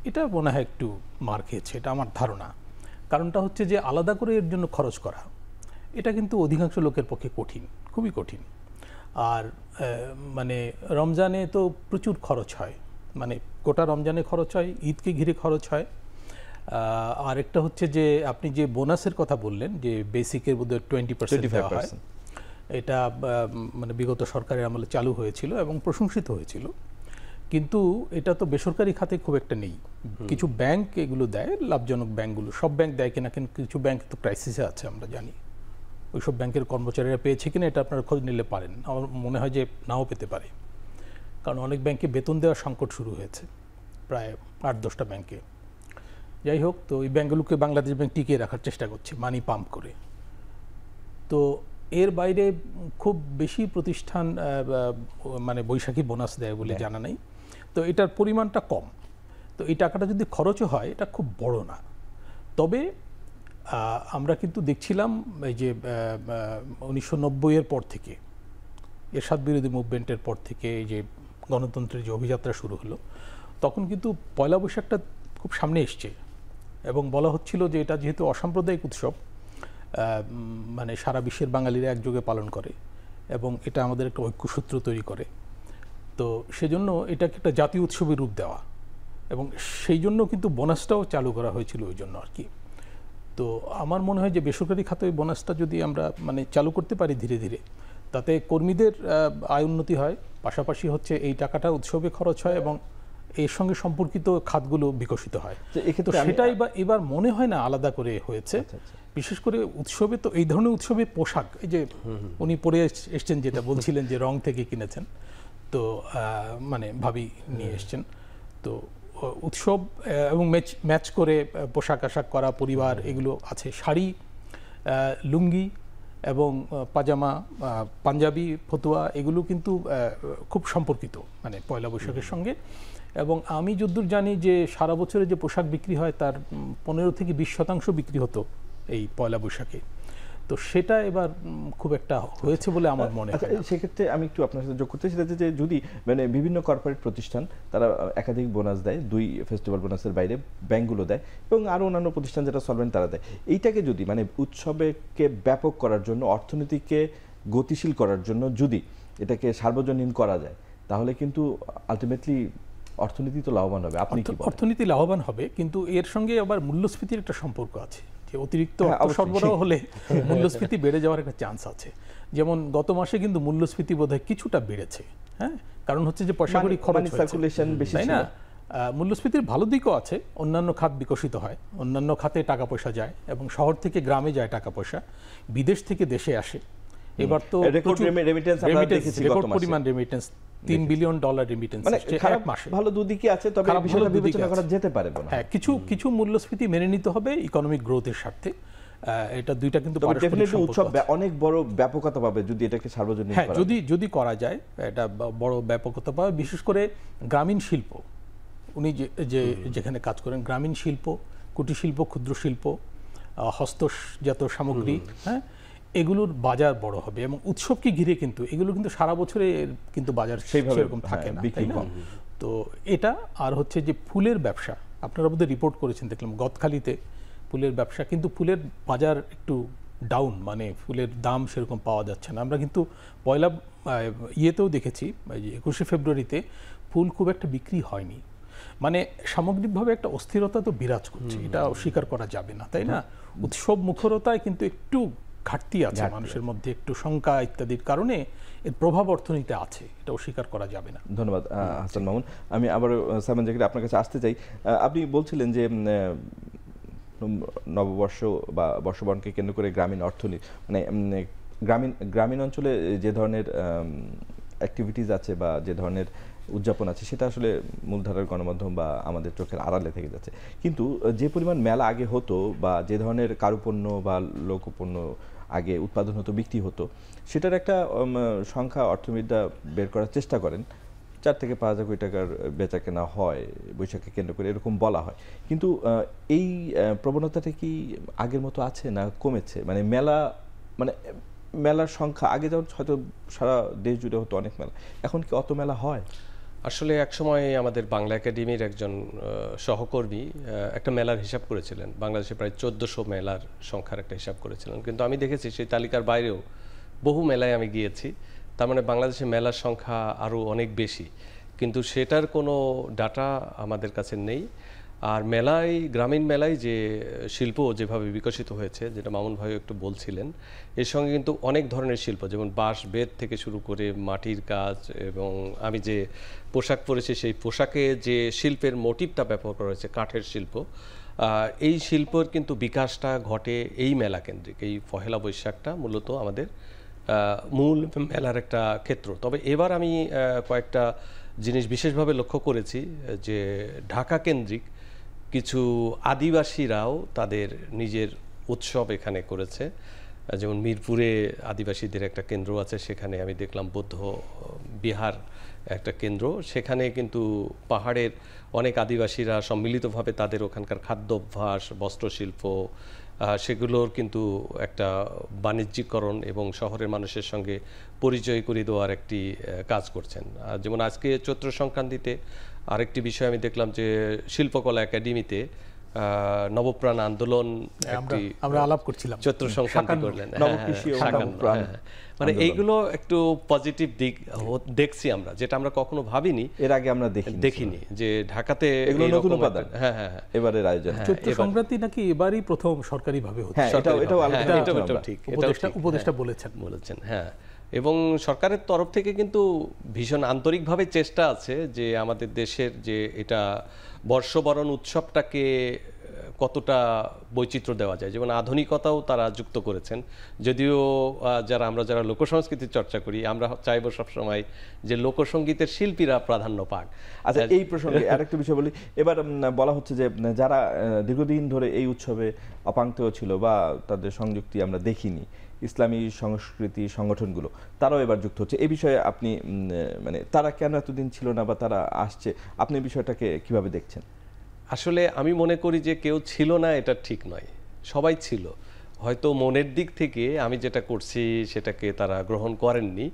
এটা মনে হয় একটু মার খেয়েছে, এটা আমার ধারণা। কারণটা হচ্ছে যে আলাদা করে এর জন্য খরচ করা, এটা কিন্তু অধিকাংশ লোকের পক্ষে কঠিন, খুবই কঠিন। আর মানে রমজানে তো প্রচুর খরচ হয়, মানে গোটা রমজানে খরচ হয়, ঈদকে ঘিরে খরচ হয়। আর একটা হচ্ছে যে আপনি যে বোনাসের কথা বললেন, যে বেসিকের বোধহয় 20% দেওয়া হয়, এটা মানে বিগত সরকারের আমলে চালু হয়েছিল এবং প্রশংসিত হয়েছিল, কিন্তু এটা তো বেসরকারি খাতে খুব একটা নেই। কিছু ব্যাংক এগুলো দেয়, লাভজনক ব্যাংকগুলো, সব ব্যাংক দেয় কিনা, কিন্তু কিছু ব্যাংক তো ক্রাইসিসে আছে আমরা জানি। ওইসব ব্যাংকের কর্মচারীরা পেয়েছে কিনা এটা আপনারা খোঁজ নিলে পারেন, আমার মনে হয় যে নাও পেতে পারে, কারণ অনেক ব্যাংকে বেতন দেওয়ার সংকট শুরু হয়েছে, প্রায় 8-10টা ব্যাংকে। যাই হোক, তো এই ব্যাংকগুলোকে বাংলাদেশ ব্যাংক টিকিয়ে রাখার চেষ্টা করছে মানি পাম্প করে। তো এর বাইরে খুব বেশি প্রতিষ্ঠান মানে বৈশাখী বোনাস দেয় বলে জানা নেই, তো এটার পরিমাণটা কম। তো এই টাকাটা যদি খরচও হয় এটা খুব বড় না। তবে আমরা কিন্তু দেখছিলাম এই যে 1990-এর পর থেকে, এরশাদ বিরোধী মুভমেন্টের পর থেকে এই যে গণতন্ত্রের যে অভিযাত্রা শুরু হলো, তখন কিন্তু পয়লা বৈশাখটা খুব সামনে এসছে এবং বলা হচ্ছিল যে এটা যেহেতু অসাম্প্রদায়িক উৎসব, মানে সারা বিশ্বের বাঙালিরা একযোগে পালন করে এবং এটা আমাদের একটা ঐক্যসূত্র তৈরি করে, তো সেজন্য এটাকে একটা জাতীয় উৎসবের রূপ দেওয়া, এবং সেই জন্য কিন্তু বোনাসটাও চালু করা হয়েছিল ওই জন্য আর কি। তো আমার মনে হয় যে বেসরকারি খাতে ওই বোনাসটা যদি আমরা মানে চালু করতে পারি ধীরে ধীরে, তাতে কর্মীদের আয় উন্নতি হয়, পাশাপাশি হচ্ছে এই টাকাটা উৎসবে খরচ হয় এবং এর সঙ্গে সম্পর্কিত খাতগুলো বিকশিত হয়। তো সেটাই বা এবার মনে হয় না আলাদা করে হয়েছে। বিশেষ করে উৎসবে তো এই ধরনের উৎসবে পোশাক, এই যে উনি পরে এসছেন যেটা বলছিলেন যে রং থেকে কিনেছেন, তো মানে ভাবি নিয়ে এসছেন, তো উৎসব এবং ম্যাচ করে পোশাক আশাক করা পরিবার এগুলো আছে, শাড়ি, লুঙ্গি এবং পাজামা, পাঞ্জাবি, ফতুয়া, এগুলো কিন্তু খুব সম্পর্কিত মানে পয়লা বৈশাখের সঙ্গে। এবং আমি যদ্দূর জানি যে সারা বছরে যে পোশাক বিক্রি হয় তার 15 থেকে 20% বিক্রি হতো এই পয়লা বৈশাখে। তো সেটা এবার খুব একটা হয়েছে বলে আমার মনে
আচ্ছা,
হয় না।
সেক্ষেত্রে আমি একটু আপনার সাথে যোগ করতে সেটা যে যদি মানে বিভিন্ন কর্পোরেট প্রতিষ্ঠান তারা একাধিক বোনাস দেয়, 2 ফেস্টিভ্যাল বোনাসের বাইরে ব্যাংকগুলো দেয় এবং আরও অন্যান্য প্রতিষ্ঠান যেটা সলভেন্ট তারা দেয়, এইটাকে যদি মানে উৎসবকে ব্যাপক করার জন্য, অর্থনীতিকে গতিশীল করার জন্য যদি এটাকে সার্বজনীন করা যায়, তাহলে কিন্তু আলটিমেটলি অর্থনীতি তো লাভবান হবে। আপনি কি বলেন?
অর্থনীতি লাভবান হবে, কিন্তু এর সঙ্গে আবার মূল্যস্ফীতির একটা সম্পর্ক আছে, যে অতিরিক্ত
হ্যাঁ,
অর্থ
অবশ্যই।
সরবরাহ হলে মূল্যস্ফীতি বেড়ে যাওয়ার একটা চান্স আছে। যেমন গত মাসে কিন্তু মূল্যস্ফীতি বোধহয় কিছুটা বেড়েছে, হ্যাঁ, কারণ হচ্ছে যে পয়সা কড়ি খরচ হয়েছে,
সার্কুলেশন বেশি
তাই
ছিল।
না? মূল্যস্ফীতির ভালো দিকও আছে, অন্যান্য খাত বিকশিত হয়, অন্যান্য খাতে টাকা পয়সা যায় এবং শহর থেকে গ্রামে যায় টাকা পয়সা, বিদেশ থেকে দেশে আসে। এবার তো
রেকর্ড রেমিটেন্স আমরা দেখেছি গত
রেকর্ড
মাসে।
পরিমাণ রেমিটেন্স, $3 বিলিয়ন রেমিটেন্স
মানে
আসছে
খারাপ
এক মাসে।
ভালো দুদিকই আছে, তবে
খারাপ
এই বিষয়টা
ভালো দুদিকে
বিবেচনা করা
আছে।
যেতে পারে মনে হয়।
হ্যাঁ, কিছু মূল্যস্ফীতি মেনে নিতে হবে ইকোনমিক গ্রোথের স্বার্থে। এটা দুইটা কিন্তু
তবে
পারস্পরিক
ডেফিনেটলি
সম্পর্ক
উৎসব
আছে।
অনেক বড় ব্যাপকতা পাবে যদি এটাকে সার্বজনীন
হ্যাঁ,
করা যায়।
যদি করা যায় এটা বড় ব্যাপকতা পাবে, বিশেষ করে গ্রামীণ শিল্প। উনি যেখানে কাজ করেন, গ্রামীণ শিল্প, কুটির শিল্প, ক্ষুদ্র শিল্প, হস্তজাত সামগ্রী, হ্যাঁ, এগুলোর বাজার বড় হবে এবং উৎসবকে ঘিরে কিন্তু এগুলো কিন্তু সারা বছরে কিন্তু বাজার
সেইভাবে,
সেরকম থাকে
হ্যাঁ,
না,
বিক্রি
তাই না?
কম।
তো এটা আর হচ্ছে যে ফুলের ব্যবসা, আপনারা বোধহয় রিপোর্ট করেছেন দেখলাম গদখালিতে ফুলের ব্যবসা, কিন্তু ফুলের বাজার একটু ডাউন, মানে ফুলের দাম সেরকম পাওয়া যাচ্ছে না। আমরা কিন্তু পয়লা ইয়েতেও দেখেছি, এই যে 21শে ফেব্রুয়ারিতে ফুল খুব একটা বিক্রি হয়নি। মানে সামগ্রিকভাবে একটা অস্থিরতা তো বিরাজ করছে, এটা অস্বীকার করা যাবে না, তাই না? উৎসব মুখরতায় কিন্তু একটু ঘাটতি আছে মানুষের মধ্যে, একটু শঙ্কা ইত্যাদির কারণে এর প্রভাব অর্থনীতিতে আছে, এটা অস্বীকার করা যাবে না।
ধন্যবাদ হাসান মামুন। আমি আবার সাইমন জাকির আপনার কাছে আসতে চাই। আপনি বলছিলেন যে নববর্ষ বা বর্ষবরণকে কেন্দ্র করে গ্রামীণ অর্থনীতি মানে গ্রামীণ অঞ্চলে যে ধরনের অ্যাক্টিভিটিস আছে বা যে ধরনের উদযাপন আছে সেটা আসলে মূলধারার গণমাধ্যম বা আমাদের চোখের আড়ালে থেকে যাচ্ছে। কিন্তু যে পরিমাণ মেলা আগে হতো বা যে ধরনের কারুপণ্য বা লোকপণ্য আগে উৎপাদন হতো, বিক্রি হতো, সেটার একটা সংখ্যা অর্থবিদরা বের করার চেষ্টা করেন। 4 থেকে 5 হাজার কোটি টাকার বেচা কেনা হয় বৈশাখকে কেন্দ্র করে, এরকম বলা হয়। কিন্তু এই প্রবণতাটা কি আগের মতো আছে না কমেছে? মানে মেলার সংখ্যা আগে যেমন হয়তো সারা দেশ জুড়ে হতো অনেক মেলা, এখন কি অত মেলা হয়?
আসলে একসময় আমাদের বাংলা একাডেমির একজন সহকর্মী একটা মেলার হিসাব করেছিলেন, বাংলাদেশে প্রায় 1400 মেলার সংখ্যার একটা হিসাব করেছিলেন। কিন্তু আমি দেখেছি সেই তালিকার বাইরেও বহু মেলায় আমি গিয়েছি, তার মানে বাংলাদেশে মেলার সংখ্যা আরও অনেক বেশি, কিন্তু সেটার কোনো ডাটা আমাদের কাছে নেই। আর মেলায়, গ্রামীণ মেলায় যে শিল্প যেভাবে বিকশিত হয়েছে, যেটা মামুন ভাই একটু বলছিলেন, এর সঙ্গে কিন্তু অনেক ধরনের শিল্প, যেমন বাঁশ বেত থেকে শুরু করে মাটির কাজ, এবং আমি যে পোশাক পরেছি সেই পোশাকে যে শিল্পের মোটিভটা ব্যবহার করা হয়েছে, কাঠের শিল্প, এই শিল্পের কিন্তু বিকাশটা ঘটে এই মেলা কেন্দ্রিক। এই পহেলা বৈশাখটা মূলত আমাদের মূল মেলার একটা ক্ষেত্র। তবে এবার আমি কয়েকটা জিনিস বিশেষভাবে লক্ষ্য করেছি, যে ঢাকা কেন্দ্রিক কিছু আদিবাসীরাও তাদের নিজের উৎসব এখানে করেছে। যেমন মিরপুরে আদিবাসীদের একটা কেন্দ্র আছে, সেখানে আমি দেখলাম বৌদ্ধ বিহার একটা কেন্দ্র, সেখানে কিন্তু পাহাড়ের অনেক আদিবাসীরা সম্মিলিতভাবে তাদের ওখানকার খাদ্যাভ্যাস, বস্ত্রশিল্প, সেগুলোর কিন্তু একটা বাণিজ্যিকরণ এবং শহরের মানুষের সঙ্গে পরিচয় করিয়ে দেওয়ার একটি কাজ করছেন। যেমন আজকে চৈত্র সংক্রান্তিতে আরেকটি বিষয় আমি দেখলাম যে শিল্পকলা একাডেমিতে নবপ্রাণ আন্দোলন
আমরা আলাপ করছিলাম,
চৈত্র সংক্রান্তি করলেন, মানে এইগুলো একটু পজিটিভ দিক দেখছি আমরা, যেটা আমরা কখনো ভাবিনি,
এর আগে আমরা
দেখিনি যে ঢাকাতে
নতুন উপাদান। হ্যাঁ, এবারের আয়োজন
চৈত্র সংক্রান্তি নাকি এবারই প্রথম সরকারিভাবে হচ্ছে,
ঠিক
উপদেষ্টা বলেছেন।
হ্যাঁ, এবং সরকারের তরফ থেকে কিন্তু ভীষণ আন্তরিকভাবে চেষ্টা আছে যে আমাদের দেশের যে এটা বর্ষবরণ উৎসবটাকে কতটা বৈচিত্র্য দেওয়া যায়, যেমন আধুনিকতাও তারা যুক্ত করেছেন। যদিও যারা লোকসংস্কৃতির চর্চা করি, আমরা চাইবো সবসময় যে লোকসঙ্গীতের শিল্পীরা প্রাধান্য পাক।
আচ্ছা, এই প্রসঙ্গে আরেকটা বিষয় বলি। এবার বলা হচ্ছে যে যারা দীর্ঘদিন ধরে এই উৎসবে অপাঙ্ক্তেয় ছিল বা তাদের সংযুক্তি আমরা দেখিনি, ইসলামী সংস্কৃতি সংগঠনগুলো, তারাও এবার যুক্ত হচ্ছে। এই বিষয়ে আপনি মানে তারা কেন এতদিন ছিল না বা তারা আসছে, আপনি বিষয়টাকে কিভাবে দেখছেন?
আসলে আমি মনে করি যে কেউ ছিল না এটা ঠিক নয়, সবাই ছিল। হয়তো মনের দিক থেকে আমি যেটা করছি সেটাকে তারা গ্রহণ করেননি।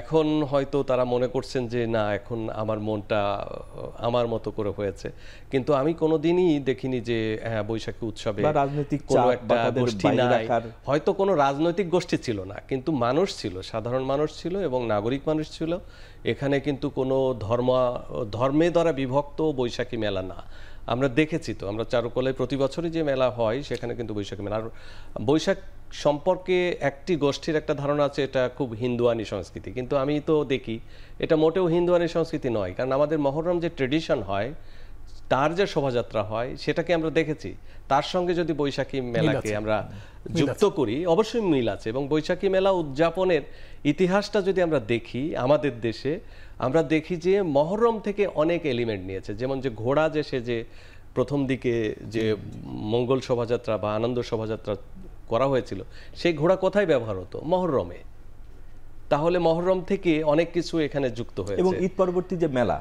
এখন হয়তো তারা মনে করছেন যে না, এখন আমার মনটা আমার মতো করে হয়েছে। কিন্তু আমি কোনোদিনই দেখিনি যে হ্যাঁ বৈশাখী উৎসবে
বা রাজনৈতিক
কোনো
চাপ
একটা
বা তাদের
গোষ্ঠী
বাইরে
নাই,
রাখার
হয়তো কোনো রাজনৈতিক গোষ্ঠী ছিল না, কিন্তু মানুষ ছিল, সাধারণ মানুষ ছিল এবং নাগরিক মানুষ ছিল। এখানে কিন্তু কোনো ধর্মে দ্বারা বিভক্ত বৈশাখী মেলা না। আমরা দেখেছি তো, আমরা চারুকলায় প্রতি বছরই যে মেলা হয় সেখানে কিন্তু বৈশাখী মেলা। আর বৈশাখ সম্পর্কে একটি গোষ্ঠীর একটা ধারণা আছে এটা খুব হিন্দুয়ানি সংস্কৃতি, কিন্তু আমি তো দেখি এটা মোটেও হিন্দুয়ানি সংস্কৃতি নয়। কারণ আমাদের মহরম যে ট্রেডিশন হয়, তার যে শোভাযাত্রা হয় সেটাকে আমরা দেখেছি, তার সঙ্গে যদি বৈশাখী মেলাকে আমরা যুক্ত করি অবশ্যই মিল আছে। এবং বৈশাখী মেলা উদযাপনের ইতিহাসটা যদি আমরা দেখি আমাদের দেশে, আমরা দেখি যে মহরম থেকে অনেক এলিমেন্ট নিয়েছে। যেমন যে ঘোড়া যে সেজে প্রথম দিকে যে মঙ্গল শোভাযাত্রা বা আনন্দ শোভাযাত্রা করা হয়েছিল, সেই ঘোড়া কোথায় ব্যবহার হতো? মহরমে। তাহলে মহরম থেকে অনেক কিছু এখানে যুক্ত হয়েছে।
এবং ঈদ পরবর্তী যে মেলা,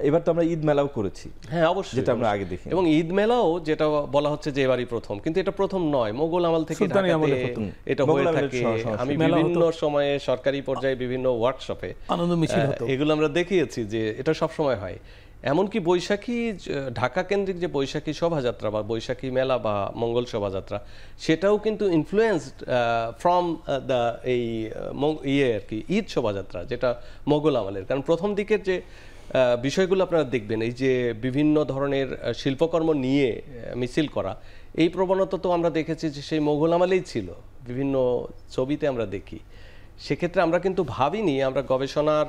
এবার তো আমরা ঈদ মেলাও করেছি,
হ্যাঁ অবশ্যই,
যেটা আমরা আগে দেখি।
এবং ঈদ মেলাও যেটা বলা হচ্ছে যে এবারই প্রথম, কিন্তু এটা প্রথম নয়, মোগল আমল থেকে
সুলতানি আমলে
ঢাকাতে
প্রথম।
এটা হয়ে থাকে। আমি বিভিন্ন সময়ে সরকারি পর্যায়ে বিভিন্ন ওয়ার্কশপে
আনন্দ মিছিল হতো,
এগুলো আমরা দেখিয়েছি যে এটা সব সময় হয়। এমনকি বৈশাখী ঢাকা কেন্দ্রিক যে বৈশাখী শোভাযাত্রা বা বৈশাখী মেলা বা মঙ্গল শোভাযাত্রা, সেটাও কিন্তু ইনফ্লুয়েন্সড ফ্রম দ্য এই আর কি ঈদ শোভাযাত্রা, যেটা মোগল আমলের। কারণ প্রথম দিকের যে বিষয়গুলো আপনারা দেখবেন, এই যে বিভিন্ন ধরনের শিল্পকর্ম নিয়ে মিছিল করা, এই প্রবণতা তো আমরা দেখেছি যে সেই মোগল আমলেই ছিল, বিভিন্ন ছবিতে আমরা দেখি। সেক্ষেত্রে আমরা কিন্তু ভাবিনি, আমরা গবেষণার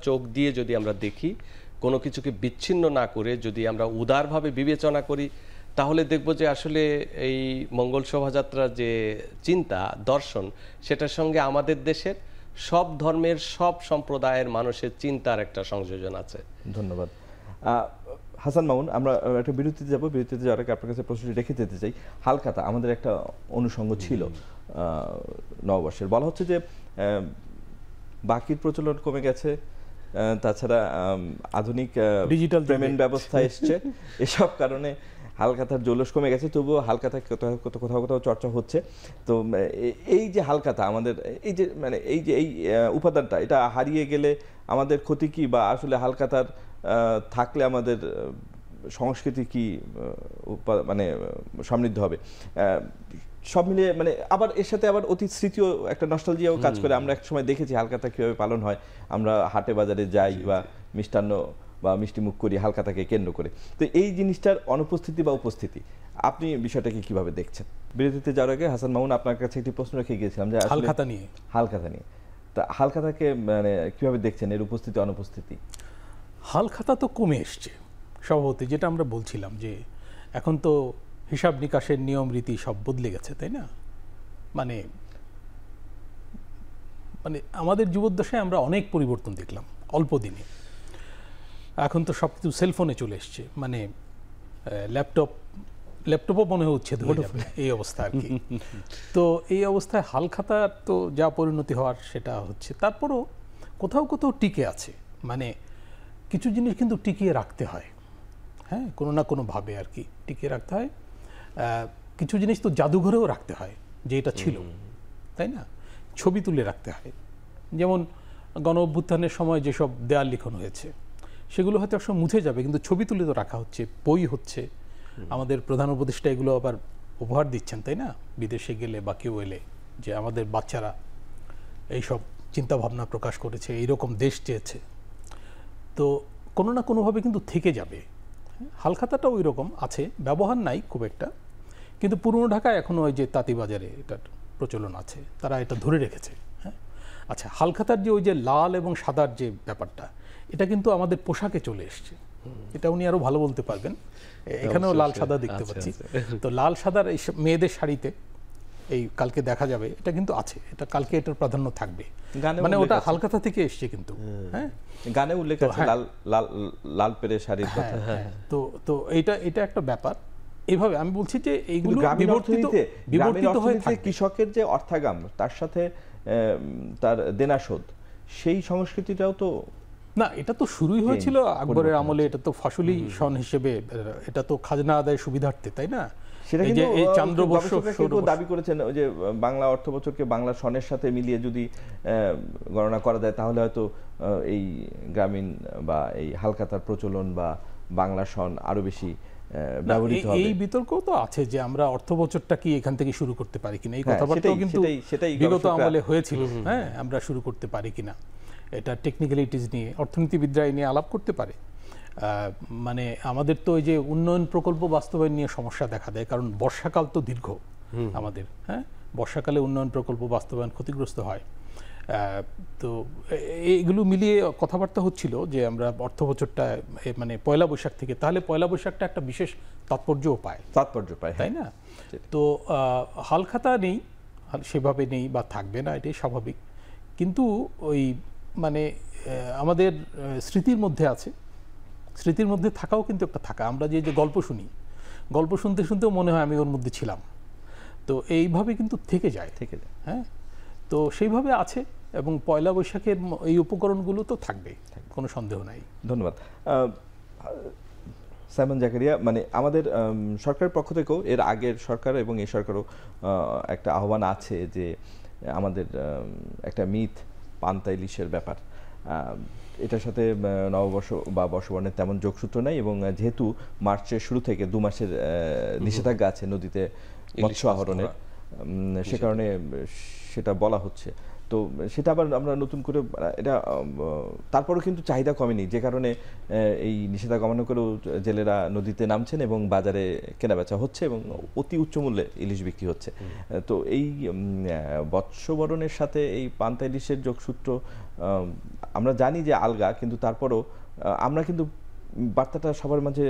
চোখ দিয়ে যদি আমরা দেখি, কোনো কিছুকে বিচ্ছিন্ন না করে যদি আমরা উদারভাবে বিবেচনা করি, তাহলে দেখব যে আসলে এই মঙ্গল শোভাযাত্রার যে চিন্তা দর্শন, সেটার সঙ্গে আমাদের দেশের সব ধর্মের সব সম্প্রদায়ের মানুষের চিন্তার একটা সংযোজন আছে।
ধন্যবাদ হাসান মামুন। আমরা একটা বিরতিতে যাব, বিরতিতে যাওয়ার আগে আপনার কাছে প্রশ্নটি রেখে যেতে চাই। হালখাতা আমাদের একটা অনুষঙ্গ ছিল নববর্ষের। বলা হচ্ছে যে বাকির প্রচলন কমে গেছে, তাছাড়া আধুনিক ডিজিটাল পেমেন্ট ব্যবস্থা এসছে, এসব কারণে হালখাতার জৌলুস কমে গেছে। তবুও হালখাতা কোথাও কোথাও চর্চা হচ্ছে। তো এই যে হালখাতা আমাদের এই যে মানে এই উপাদানটা, এটা হারিয়ে গেলে আমাদের ক্ষতি কি, বা আসলে হালখাতার থাকলে আমাদের সংস্কৃতি কি মানে সমৃদ্ধ হবে? সব মিলিয়ে মানে আবার এর সাথে আবার অতীত স্মৃতিও একটা নস্টালজিয়াও কাজ করে। আমরা এক সময় দেখেছি হালখাতা কীভাবে পালন হয়, আমরা হাটে বাজারে যাই বা মিষ্টান্ন বা মিষ্টি মুখ করি হালখাতাকে কেন্দ্র করে। তো এই জিনিসটার অনুপস্থিতি বা উপস্থিতি, আপনি বিষয়টাকে কিভাবে দেখছেন? বিরতিতে যাওয়ার আগে হাসান মামুন, আপনার কাছে একটি প্রশ্ন রেখে গিয়েছিলাম যে হালখাতা নিয়ে তা হালখাতাকে মানে কিভাবে দেখছেন, এর উপস্থিতি অনুপস্থিতি?
হালখাতা তো কমে এসছে স্বভাবতই, যেটা আমরা বলছিলাম যে এখন তো হিসাব নিকাশের নিয়ম রীতি সব বদলে গেছে, তাই না? মানে মানে আমাদের জীবদ্দশায় আমরা অনেক পরিবর্তন দেখলাম অল্প দিনে। এখন তো সব কিছু সেলফোনে চলে এসছে, মানে ল্যাপটপও মনে হয় উচ্ছেদ হয়ে যাবে এই অবস্থা আর কি। তো এই অবস্থায় হালখাতার তো যা পরিণতি হওয়ার সেটা হচ্ছে। তারপরও কোথাও কোথাও টিকে আছে, মানে কিছু জিনিস কিন্তু টিকিয়ে রাখতে হয়, হ্যাঁ, কোনো না কোনোভাবে আর কি টিকিয়ে রাখতে হয়। কিছু জিনিস তো জাদুঘরেও রাখতে হয় যে এটা ছিল, তাই না? ছবি তুলে রাখতে হয়। যেমন গণ অভ্যুত্থানের সময় যেসব দেয়াল লিখন হয়েছে সেগুলো হয়তো একসময় মুছে যাবে, কিন্তু ছবি তুলে তো রাখা হচ্ছে, বই হচ্ছে। আমাদের প্রধান উপদেষ্টা এগুলো আবার উপহার দিচ্ছেন, তাই না, বিদেশে গেলে বা কেউ এলে, যে আমাদের বাচ্চারা এইসব চিন্তাভাবনা প্রকাশ করেছে, এইরকম দেশ চেয়েছে। তো কোনো না কোনোভাবে কিন্তু থেকে যাবে। হালখাতাটা ওই রকম আছে, ব্যবহার নাই খুব একটা, কিন্তু পুরনো ঢাকায় এখনও ওই যে তাঁতিবাজারে এটার প্রচলন আছে, তারা এটা ধরে রেখেছে। হ্যাঁ, আচ্ছা, হালখাতার যে ওই যে লাল এবং সাদার যে ব্যাপারটা, এটা কিন্তু আমাদের পোশাকে চলে এসছে। এটা উনি আরো ভালো বলতে পারবেন। এখানেও লাল সাদা দেখতে পাচ্ছি। তো লাল সাদার এই মেয়েদের শাড়িতে এই কালকে দেখা যাবে, এটা কিন্তু আছে, এটা কালকে এটার প্রাধান্য থাকবে, মানে ওটা হালখাতা থেকে এসছে কিন্তু। হ্যাঁ,
গানে উল্লেখ আছে লাল লাল লাল পেরে শাড়ির কথা।
তো এটা একটা ব্যাপার। এইভাবে আমি বলছি যে এইগুলো বিবর্তিত হয়ে থাকে।
কৃষকের যে অর্থাগাম, তার সাথে তার দেনা শোধ, সেই সংস্কৃতিটাও তো
না, এটা তো শুরুই হয়েছিল আকবরের আমলে। এটা তো ফসলি সন হিসেবে, এটা তো খাজনা আদায়ের সুবিধার্থে, তাই না?
সেটা
এই যে
কিন্তু
এই চান্দ্রবর্ষ
গবেষকরা কিন্তু দাবি করেছেন ওই যে বাংলা অর্থবছরকে বাংলা সনের সাথে মিলিয়ে যদি গণনা করা যায় তাহলে হয়তো এই গ্রামীণ বা এই হালখাতার প্রচলন বা বাংলা সন আরো বেশি ব্যবহৃত হবে।
এই বিতর্ক তো আছে যে আমরা অর্থবছরটা কি এখান থেকে শুরু করতে পারি কিনা, এই
হ্যাঁ,
কথাবার্তাও কিন্তু
সেটাই
বিগত
গবেষকরা-
আমলে হয়েছিল। হ্যাঁ, আমরা শুরু করতে পারি কিনা, এটা টেকনিক্যালিটিস নিয়ে অর্থনীতিবিদরা এই নিয়ে আলাপ করতে পারে। মানে আমাদের তো এই যে উন্নয়ন প্রকল্প বাস্তবায়ন নিয়ে সমস্যা দেখা দেয়, কারণ বর্ষাকাল তো দীর্ঘ আমাদের। হ্যাঁ, বর্ষাকালে উন্নয়ন প্রকল্প বাস্তবায়ন ক্ষতিগ্রস্ত হয়। তো এইগুলো মিলিয়ে কথাবার্তা হচ্ছিল যে আমরা অর্থবছরটা মানে পয়লা বৈশাখ থেকে, তাহলে পয়লা বৈশাখটা একটা বিশেষ তাৎপর্যও পায়,
তাই
না? তো হালখাতা নেই, সেভাবে নেই বা থাকবে না, এটাই স্বাভাবিক। কিন্তু ওই মানে আমাদের স্মৃতির মধ্যে আছে, স্মৃতির মধ্যে থাকাও কিন্তু একটা থাকা। আমরা যে গল্প শুনি, গল্প শুনতে শুনতেও মনে হয় আমি ওর মধ্যে ছিলাম, তো এইভাবে কিন্তু থেকে যায়। হ্যাঁ, তো সেইভাবে আছে, এবং পয়লা বৈশাখের এই উপকরণগুলো তো থাকবেই, কোনো সন্দেহ নাই।
ধন্যবাদ সাইমন জাকারিয়া। মানে আমাদের সরকারের পক্ষ থেকেও এর আগের সরকার এবং এই সরকারও একটা আহ্বান আছে যে আমাদের একটা মিথ পান্তা ইলিশের ব্যাপার, এটার সাথে নববর্ষ বা বর্ষবরণের তেমন যোগসূত্র নাই, এবং যেহেতু মার্চের শুরু থেকে 2 মাসের নিষেধাজ্ঞা আছে নদীতে মৎস্য আহরণের, সে কারণে সেটা বলা হচ্ছে। তো সেটা আবার আমরা নতুন করে এটা তারপরেও কিন্তু চাহিদা কমেনি, যে কারণে এই নিষেধাজ্ঞা অমান্য করেও জেলেরা নদীতে নামছেন এবং বাজারে কেনাবেচা হচ্ছে এবং অতি উচ্চ মূল্যে ইলিশ বিক্রি হচ্ছে। তো এই বৎসবরণের সাথে এই পান্তা ইলিশের যোগসূত্র আমরা জানি যে আলগা, কিন্তু তারপরও আমরা কিন্তু বার্তাটা সবার মাঝে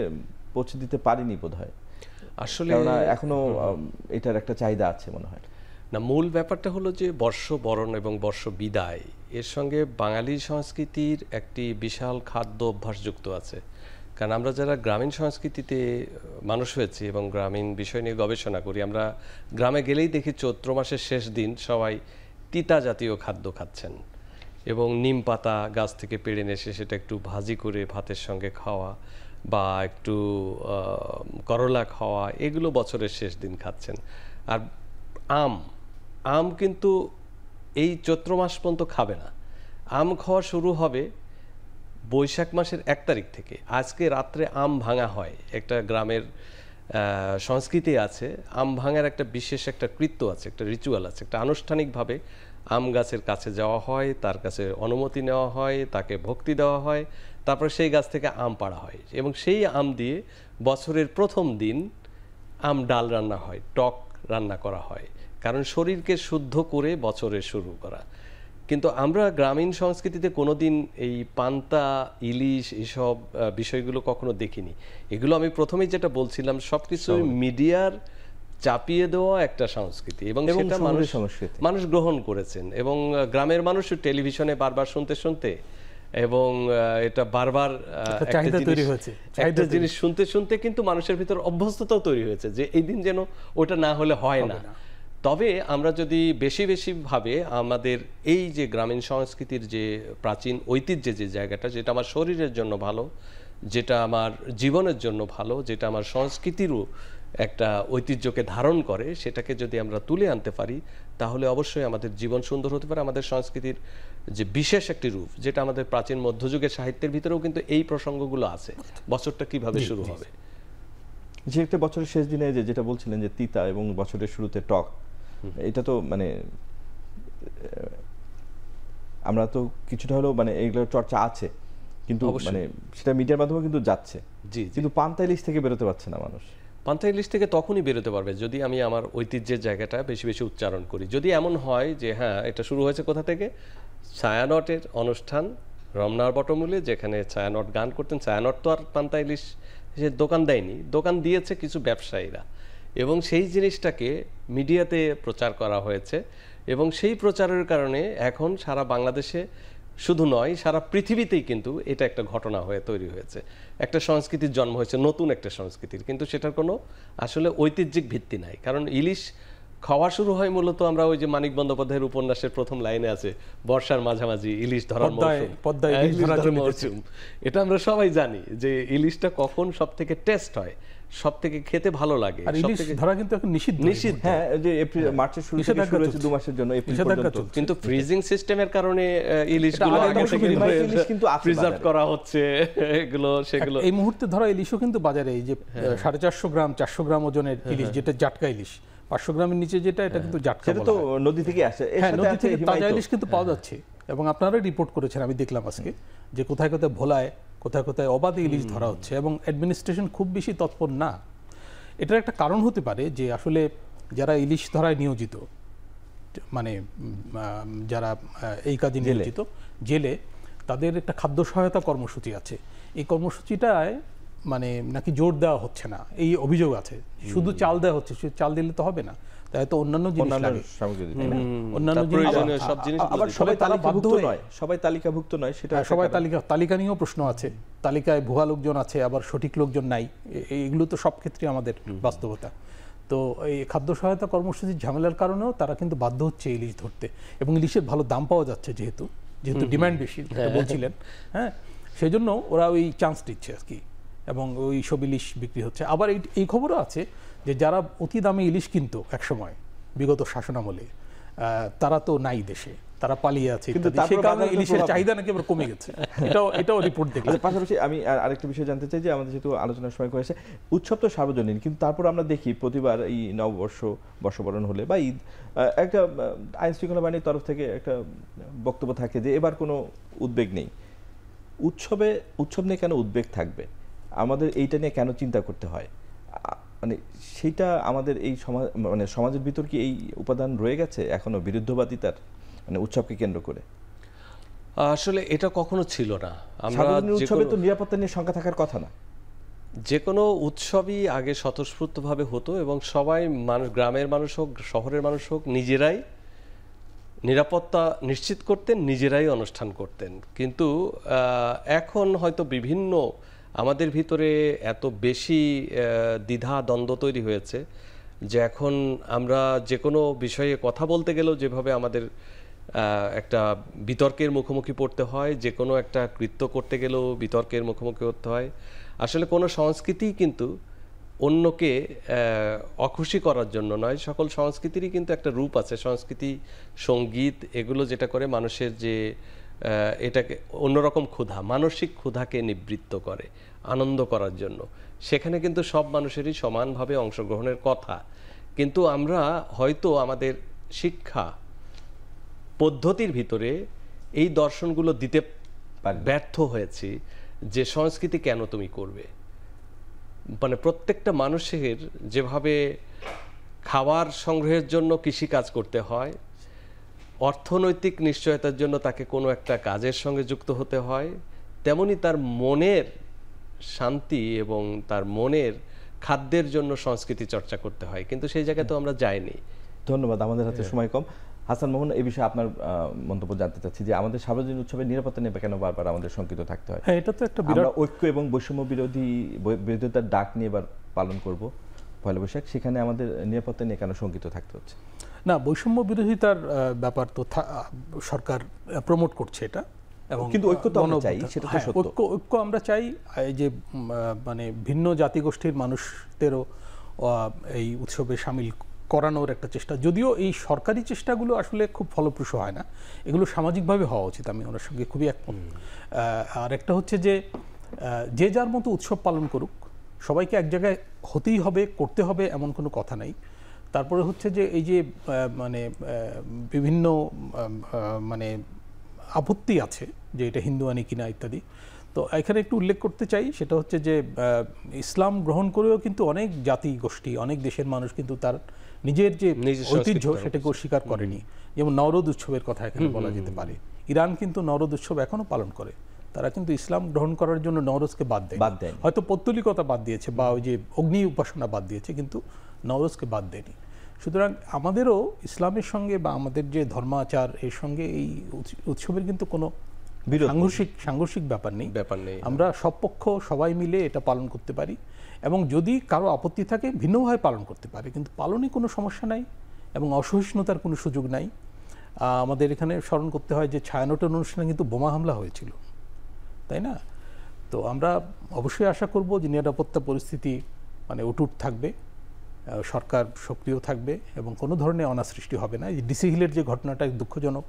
পৌঁছে দিতে পারিনি বোধহয়, আসলে এখনো এটার একটা চাহিদা আছে মনে হয়।
না, মূল ব্যাপারটা হলো যে বর্ষবরণ এবং বর্ষ বিদায় এর সঙ্গে বাঙালি সংস্কৃতির একটি বিশাল খাদ্য অভ্যাস যুক্ত আছে। কারণ আমরা যারা গ্রামীণ সংস্কৃতিতে মানুষ হয়েছি এবং গ্রামীণ বিষয় নিয়ে গবেষণা করি, আমরা গ্রামে গেলেই দেখি চৈত্র মাসের শেষ দিন সবাই তিতা জাতীয় খাদ্য খাচ্ছেন, এবং নিম পাতা গাছ থেকে পেড়ে নিয়ে এসে সেটা একটু ভাজি করে ভাতের সঙ্গে খাওয়া বা একটু করলা খাওয়া, এগুলো বছরের শেষ দিন খাচ্ছেন। আর আম কিন্তু এই চৈত্র মাস পর্যন্ত খাবে না, আম খাওয়া শুরু হবে বৈশাখ মাসের 1 তারিখ থেকে। আজকে রাত্রে আম ভাঙা হয়, একটা গ্রামের সংস্কৃতি আছে, আম ভাঙার একটা বিশেষ একটা কৃত্য আছে, একটা রিচুয়াল আছে, একটা আনুষ্ঠানিকভাবে আম গাছের কাছে যাওয়া হয়, তার কাছে অনুমতি নেওয়া হয়, তাকে ভক্তি দেওয়া হয়, তারপর সেই গাছ থেকে আম পাড়া হয়, এবং সেই আম দিয়ে বছরের প্রথম দিন আম ডাল রান্না হয়, টক রান্না করা হয়, কারণ শরীরকে শুদ্ধ করে বছরের শুরু করা। কিন্তু আমরা গ্রামীণ সংস্কৃতিতে কোনোদিন এই পান্তা ইলিশ এসব বিষয়গুলো কখনো দেখিনি। এগুলো আমি প্রথমেই যেটা বলছিলাম, সবকিছু মিডিয়ার চাপিয়ে দেওয়া একটা সংস্কৃতি, এবং সেটা মানুষ গ্রহণ করেছেন, এবং গ্রামের মানুষ টেলিভিশনে বারবার শুনতে শুনতে এবং এটা বারবার একটা জিনিস শুনতে শুনতে কিন্তু মানুষের ভিতর অভ্যস্ততাও তৈরি হয়েছে যে এই দিন যেন ওটা না হলে হয় না। তবে আমরা যদি বেশি বেশি ভাবে আমাদের এই যে গ্রামীণ সংস্কৃতির যে প্রাচীন ঐতিহ্যের যে জায়গাটা, যেটা আমার শরীরের জন্য ভালো, যেটা আমার জীবনের জন্য ভালো, যেটা আমার সংস্কৃতিরও একটা ঐতিহ্যকে ধারণ করে, সেটাকে যদি আমরা তুলে আনতে পারি তাহলে অবশ্যই আমাদের জীবন সুন্দর হতে পারে। আমাদের সংস্কৃতির যে বিশেষ একটি রূপ, যেটা আমাদের প্রাচীন মধ্যযুগের সাহিত্যের ভিতরেও কিন্তু এই প্রসঙ্গগুলো আছে, বছরটা কিভাবে শুরু হবে,
যে একটা বছরের শেষ দিনে যেটা বলছিলেন যে তিতা এবং বছরের শুরুতে টক, এটা তো মানে আমরা তো কিছুটা হলেও মানে এইগুলোর চর্চা আছে, কিন্তু মানে সেটা মিডিয়ার মাধ্যমে কিন্তু যাচ্ছে, কিন্তু পান্তা ইলিশ থেকে বেরোতে পারছে না মানুষ।
পান্তা ইলিশ থেকে তখনই বেরোতে পারবে যদি আমি আমার ঐতিহ্যের জায়গাটা বেশি বেশি উচ্চারণ করি। যদি এমন হয় যে হ্যাঁ, এটা শুরু হয়েছে কোথা থেকে, ছায়ানটের অনুষ্ঠান রমনার বটমূলে, যেখানে ছায়ানট গান করতেন। ছায়ানট তো আর পান্তা ইলিশ সে দোকান দেয়নি, দোকান দিয়েছে কিছু ব্যবসায়ীরা, এবং সেই জিনিসটাকে মিডিয়াতে প্রচার করা হয়েছে, এবং সেই প্রচারের কারণে এখন সারা বাংলাদেশে শুধু নয়, সারা পৃথিবীতেই কিন্তু এটা একটা ঘটনা হয়ে তৈরি হয়েছে, একটা সংস্কৃতির জন্ম হয়েছে, নতুন একটা সংস্কৃতির, কিন্তু সেটার কোনো আসলে ঐতিহ্যিক ভিত্তি নাই। কারণ ইলিশ খাওয়া শুরু হয় মূলত, আমরা ওই যে মানিক বন্দ্যোপাধ্যায়ের উপন্যাসের প্রথম লাইনে আছে, বর্ষার মাঝামাঝি ইলিশ ধরার মৌসুম। এটা আমরা সবাই জানি যে ইলিশটা কখন সব থেকে টেস্ট হয়, সব থেকে খেতে ভালো লাগে।
আর ইলিশ ধরা কিন্তু এখন নিষিদ্ধ।
হ্যাঁ, যে এপ্রিল মার্চের শুরু থেকে শুরু হয়েছে 2 মাসের জন্য, এপ্রিল পর্যন্ত।
কিন্তু ফ্রিজিং সিস্টেমের কারণে ইলিশগুলো আগে থেকে প্রিজার্ভ করা হচ্ছে, এগুলো সেগুলো
এই মুহূর্তে ধরা ইলিশও কিন্তু বাজারে, এই যে 450 গ্রাম 400 গ্রাম ওজনের ইলিশ, যেটা জাটকা ইলিশ, 500 গ্রামের নিচে যেটা, এটা কিন্তু জাটকা।
সেটা তো নদী থেকে আসে,
হ্যাঁ, নদী থেকে তাজা ইলিশ কিন্তু পাওয়া যাচ্ছে। এবং আপনারা রিপোর্ট করেছেন, আমি দেখলাম আজকে, যে কোথায় কোথায় ভোলায়, কোথায় কোথায় অবাধে ইলিশ ধরা হচ্ছে, এবং অ্যাডমিনিস্ট্রেশন খুব বেশি তৎপর না। এটার একটা কারণ হতে পারে যে আসলে যারা ইলিশ ধরায় নিয়োজিত, মানে যারা এই কাজে নিয়োজিত জেলে, তাদের একটা খাদ্য সহায়তা কর্মসূচি আছে। এই কর্মসূচিটায় মানে নাকি জোর দেওয়া হচ্ছে না, এই অভিযোগ আছে। শুধু চাল দেওয়া হচ্ছে, শুধু চাল দিলে তো হবে না, তাই তো অন্যান্য জিনিস লাগে, অন্যান্য
সব জিনিস।
আবার সবাই তালিকাভুক্ত নয়, সবাই তালিকাভুক্ত নয়, সেটা
সবাই তালিকা নিয়েও প্রশ্ন আছে। তালিকায় ভুয়া লোকজন আছে, আবার সঠিক লোকজন নাই। এইগুলো তো সব ক্ষেত্রে আমাদের বাস্তবতা। তো এই খাদ্য সহায়তা কর্মসূচির ঝামেলার কারণেও তারা কিন্তু বাধ্য হচ্ছে ইলিশ ধরতে, এবং ইলিশের ভালো দাম পাওয়া যাচ্ছে যেহেতু ডিমান্ড বেশি, বলছিলেন। হ্যাঁ, সেই জন্য ওরা ওই চান্স দিচ্ছে আর কি, এবং ওই সব ইলিশ বিক্রি হচ্ছে। আবার এই খবরও আছে যে যারা অতি দামে ইলিশ কিনতো একসময় বিগত শাসনামলে, তারা তো নাই দেশে, তারা পালিয়ে আছে, সেই কারণে ইলিশের চাহিদা নাকি আবার কমে গেছে। এটাও রিপোর্ট দেখলাম।
পাশাপাশি আমি আরেকটা বিষয় জানতে চাই, যে আমাদের যেহেতু আলোচনার সময় করেছে, উৎসব তো সার্বজনীন, কিন্তু তারপর আমরা দেখি প্রতিবার এই নববর্ষ, বর্ষবরণ হলে বা ঈদ, একটা আইন শৃঙ্খলা বাহিনীর তরফ থেকে একটা বক্তব্য থাকে যে এবার কোনো উদ্বেগ নেই। উৎসব নিয়ে কেন উদ্বেগ থাকবে, আমাদের এইটা নিয়ে কেন চিন্তা করতে হয়? মানে সেটা আমাদের এই সমাজ, মানে সমাজের ভিতর কি এই উপাদান রয়ে গেছে এখনো বিরুদ্ধবাদিতার, মানে উৎসবকে কেন্দ্র করে?
আসলে এটা কখনো ছিল না। আমরা
উৎসবে তো নিরাপত্তা নিয়ে শঙ্কা থাকার কথা না।
যে কোনো উৎসবই আগে স্বতঃস্ফূর্তভাবে হতো, এবং সবাই মানুষ, গ্রামের মানুষ হোক শহরের মানুষ হোক, নিজেরাই নিরাপত্তা নিশ্চিত করতেন, নিজেরাই অনুষ্ঠান করতেন। কিন্তু এখন হয়তো বিভিন্ন আমাদের ভিতরে এত বেশি দ্বিধা দ্বন্দ্ব তৈরি হয়েছে যে এখন আমরা যে কোনো বিষয়ে কথা বলতে গেলেও যেভাবে আমাদের একটা বিতর্কের মুখোমুখি পড়তে হয়, যে কোনো একটা কৃত্য করতে গেলেও বিতর্কের মুখোমুখি হতে হয়। আসলে কোনো সংস্কৃতি কিন্তু অন্যকে অখুশি করার জন্য নয়, সকল সংস্কৃতিরই কিন্তু একটা রূপ আছে। সংস্কৃতি, সঙ্গীত, এগুলো যেটা করে মানুষের যে এটাকে অন্যরকম ক্ষুধা, মানসিক ক্ষুধাকে নিবৃত্ত করে আনন্দ করার জন্য, সেখানে কিন্তু সব মানুষেরই সমানভাবে অংশগ্রহণের কথা। কিন্তু আমরা হয়তো আমাদের শিক্ষা পদ্ধতির ভিতরে এই দর্শনগুলো দিতে ব্যর্থ হয়েছি, যে সংস্কৃতি কেন তুমি করবে। মানে প্রত্যেকটা মানুষের যেভাবে খাবার সংগ্রহের জন্য কৃষি কাজ করতে হয়, অর্থনৈতিক নিশ্চয়তার জন্য তাকে কোনো একটা কাজের সঙ্গে যুক্ত হতে হয়, তেমনি তার মনের শান্তি এবং তার মনের খাদ্যের জন্য সংস্কৃতি চর্চা করতে হয়। কিন্তু সেই জায়গায় তো আমরা যাইনি।
ধন্যবাদ, আমাদের হাতে সময় কম। হাসান মামুন, এই বিষয়ে আপনার মন্তব্য জানতে চাচ্ছি, যে আমাদের সার্বজনীন উৎসবের নিরাপত্তা নিয়ে কেন বারবার আমাদের শঙ্কিত থাকতে হয়?
হ্যাঁ, এটা তো একটা বিরাট
ঐক্য এবং বৈষম্য বিরোধিতার ডাক নিয়ে এবার পালন করব পয়লা বৈশাখ, সেখানে আমাদের নিরাপত্তা নিয়ে কেন শঙ্কিত থাকতে হচ্ছে?
না, বৈষম্য বিরোধিতার ব্যাপার তো সরকার প্রমোট করছে এটা, এবং
কিন্তু ঐক্য তো আমরা চাই, সেটা তো সত্য।
ঐক্য আমরা চাই, এই যে মানে ভিন্ন জাতিগোষ্ঠীর মানুষদেরও এই উৎসবে শামিল করানোর একটা চেষ্টা, যদিও এই সরকারি চেষ্টাগুলো আসলে খুব ফলপ্রসূ হয় না, এগুলো সামাজিকভাবে হওয়া উচিত, আমি ওনার সঙ্গে খুবই একমত। আর একটা হচ্ছে যে যে যার মতো উৎসব পালন করুক, সবাইকে এক জায়গায় হতেই হবে, করতে হবে এমন কোনো কথা নাই। তারপরে হচ্ছে যে এই যে মানে বিভিন্ন মানে আপত্তি আছে যে এটা হিন্দুয়ানি কিনা ইত্যাদি, তো এখানে একটু উল্লেখ করতে চাই, সেটা হচ্ছে যে ইসলাম গ্রহণ করেও কিন্তু অনেক জাতি গোষ্ঠী, অনেক দেশের মানুষ কিন্তু তার নিজের যে ঐতিহ্য সেটাকে অস্বীকার করেনি। যেমন নওরোজ উৎসবের কথা এখানে বলা যেতে পারে। ইরান কিন্তু নওরোজ উৎসব এখনো পালন করে, তারা কিন্তু ইসলাম গ্রহণ করার জন্য নওরোজকে বাদ দেয়, হয়তো পৌত্তলিকতা বাদ দিয়েছে বা ওই যে অগ্নি উপাসনা বাদ দিয়েছে, কিন্তু নওরোজকে বাদ দেয়নি। সুতরাং আমাদেরও ইসলামের সঙ্গে বা আমাদের যে ধর্মাচার এর সঙ্গে এই উৎসবের কিন্তু কোনো সাংঘর্ষিক ব্যাপার নেই। আমরা সব পক্ষ সবাই মিলে এটা পালন করতে পারি, এবং যদি কারো আপত্তি থাকে ভিন্নভাবে পালন করতে পারে, কিন্তু পালনে কোনো সমস্যা নাই এবং অসহিষ্ণুতার কোনো সুযোগ নাই। আমাদের এখানে স্মরণ করতে হয় যে ছায়ানটের অনুষ্ঠানে কিন্তু বোমা হামলা হয়েছিল, তাই না? তো আমরা অবশ্যই আশা করব যে নিরাপত্তা পরিস্থিতি মানে অটুট থাকবে, সরকার সক্রিয় থাকবে এবং কোনো ধরনের অনাসৃষ্টি হবে না। এই ডিসি হিলের যে ঘটনাটা দুঃখজনক,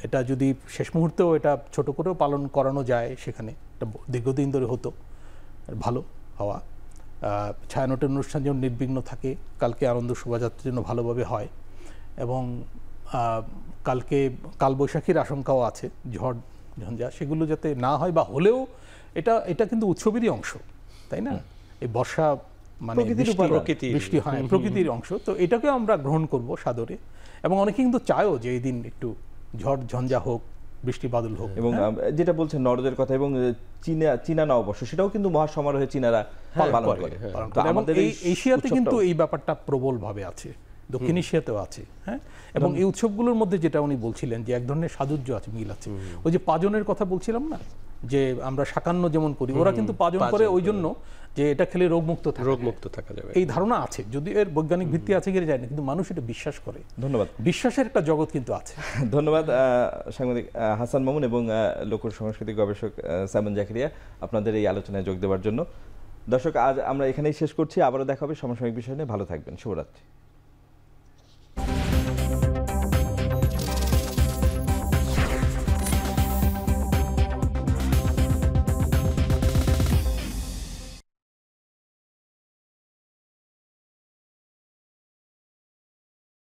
এটা যদি শেষ মুহূর্তেও এটা ছোট করেও পালন করানো যায়, সেখানে এটা দীর্ঘদিন ধরে হতো, ভালো হওয়া। ছায়ানটের অনুষ্ঠান যেন নির্বিঘ্ন থাকে, কালকে আনন্দ শোভাযাত্রার জন্য ভালোভাবে হয়, এবং কালকে কালবৈশাখীর আশঙ্কাও আছে, ঝড় ঝঞ্ঝা, সেগুলো যাতে না হয়, বা হলেও এটা কিন্তু উৎসবেরই অংশ, তাই না? এই বর্ষা মানে বৃষ্টি হয়, প্রকৃতির অংশ, তো এটাকে আমরা গ্রহণ করব সাদরে। এবং অনেকে কিন্তু চায়ও যে এই দিন একটু ঝড় ঝঞ্ঝা হোক, বৃষ্টি বাদল হোক।
এবং যেটা বলছেন নরদের কথা, এবং চীনা নববর্ষ, সেটাও কিন্তু মহাসমারোহে চীনারা পালন করে।
তো আমাদের এশিয়াতে কিন্তু এই ব্যাপারটা প্রবলভাবে আছে, দক্ষিণ এশিয়াতেও আছে। হ্যাঁ, এবং এই উৎসবগুলোর মধ্যে যেটা উনি বলছিলেন যে এক ধরনের সাজুজ্য আছে, মিল আছে। ওই যে পাজনের কথা বলছিলাম না, যে আমরা শাকান্ন যেমন করি, ওরা কিন্তু পাজন করে ওই জন্য যে এটা খেলে রোগমুক্ত
থাকা যাবে,
এই ধারণা আছে, যদি এর বৈজ্ঞানিক ভিত্তি আছে কিনা যায় না, কিন্তু মানুষ এটা বিশ্বাস করে।
ধন্যবাদ।
বিশ্বাসের একটা জগৎ কিন্তু আছে।
ধন্যবাদ সাংবাদিক হাসান মামুন এবং লোক সংস্কৃতি গবেষক সাইমন জাকারিয়া, আপনাদের এই আলোচনায় যোগ দেওয়ার জন্য। দর্শক, আজ আমরা এখানেই শেষ করছি। আবারও দেখা হবে সমসাময়িক বিষয় নিয়ে। ভালো থাকবেন। শুভরাত্রি।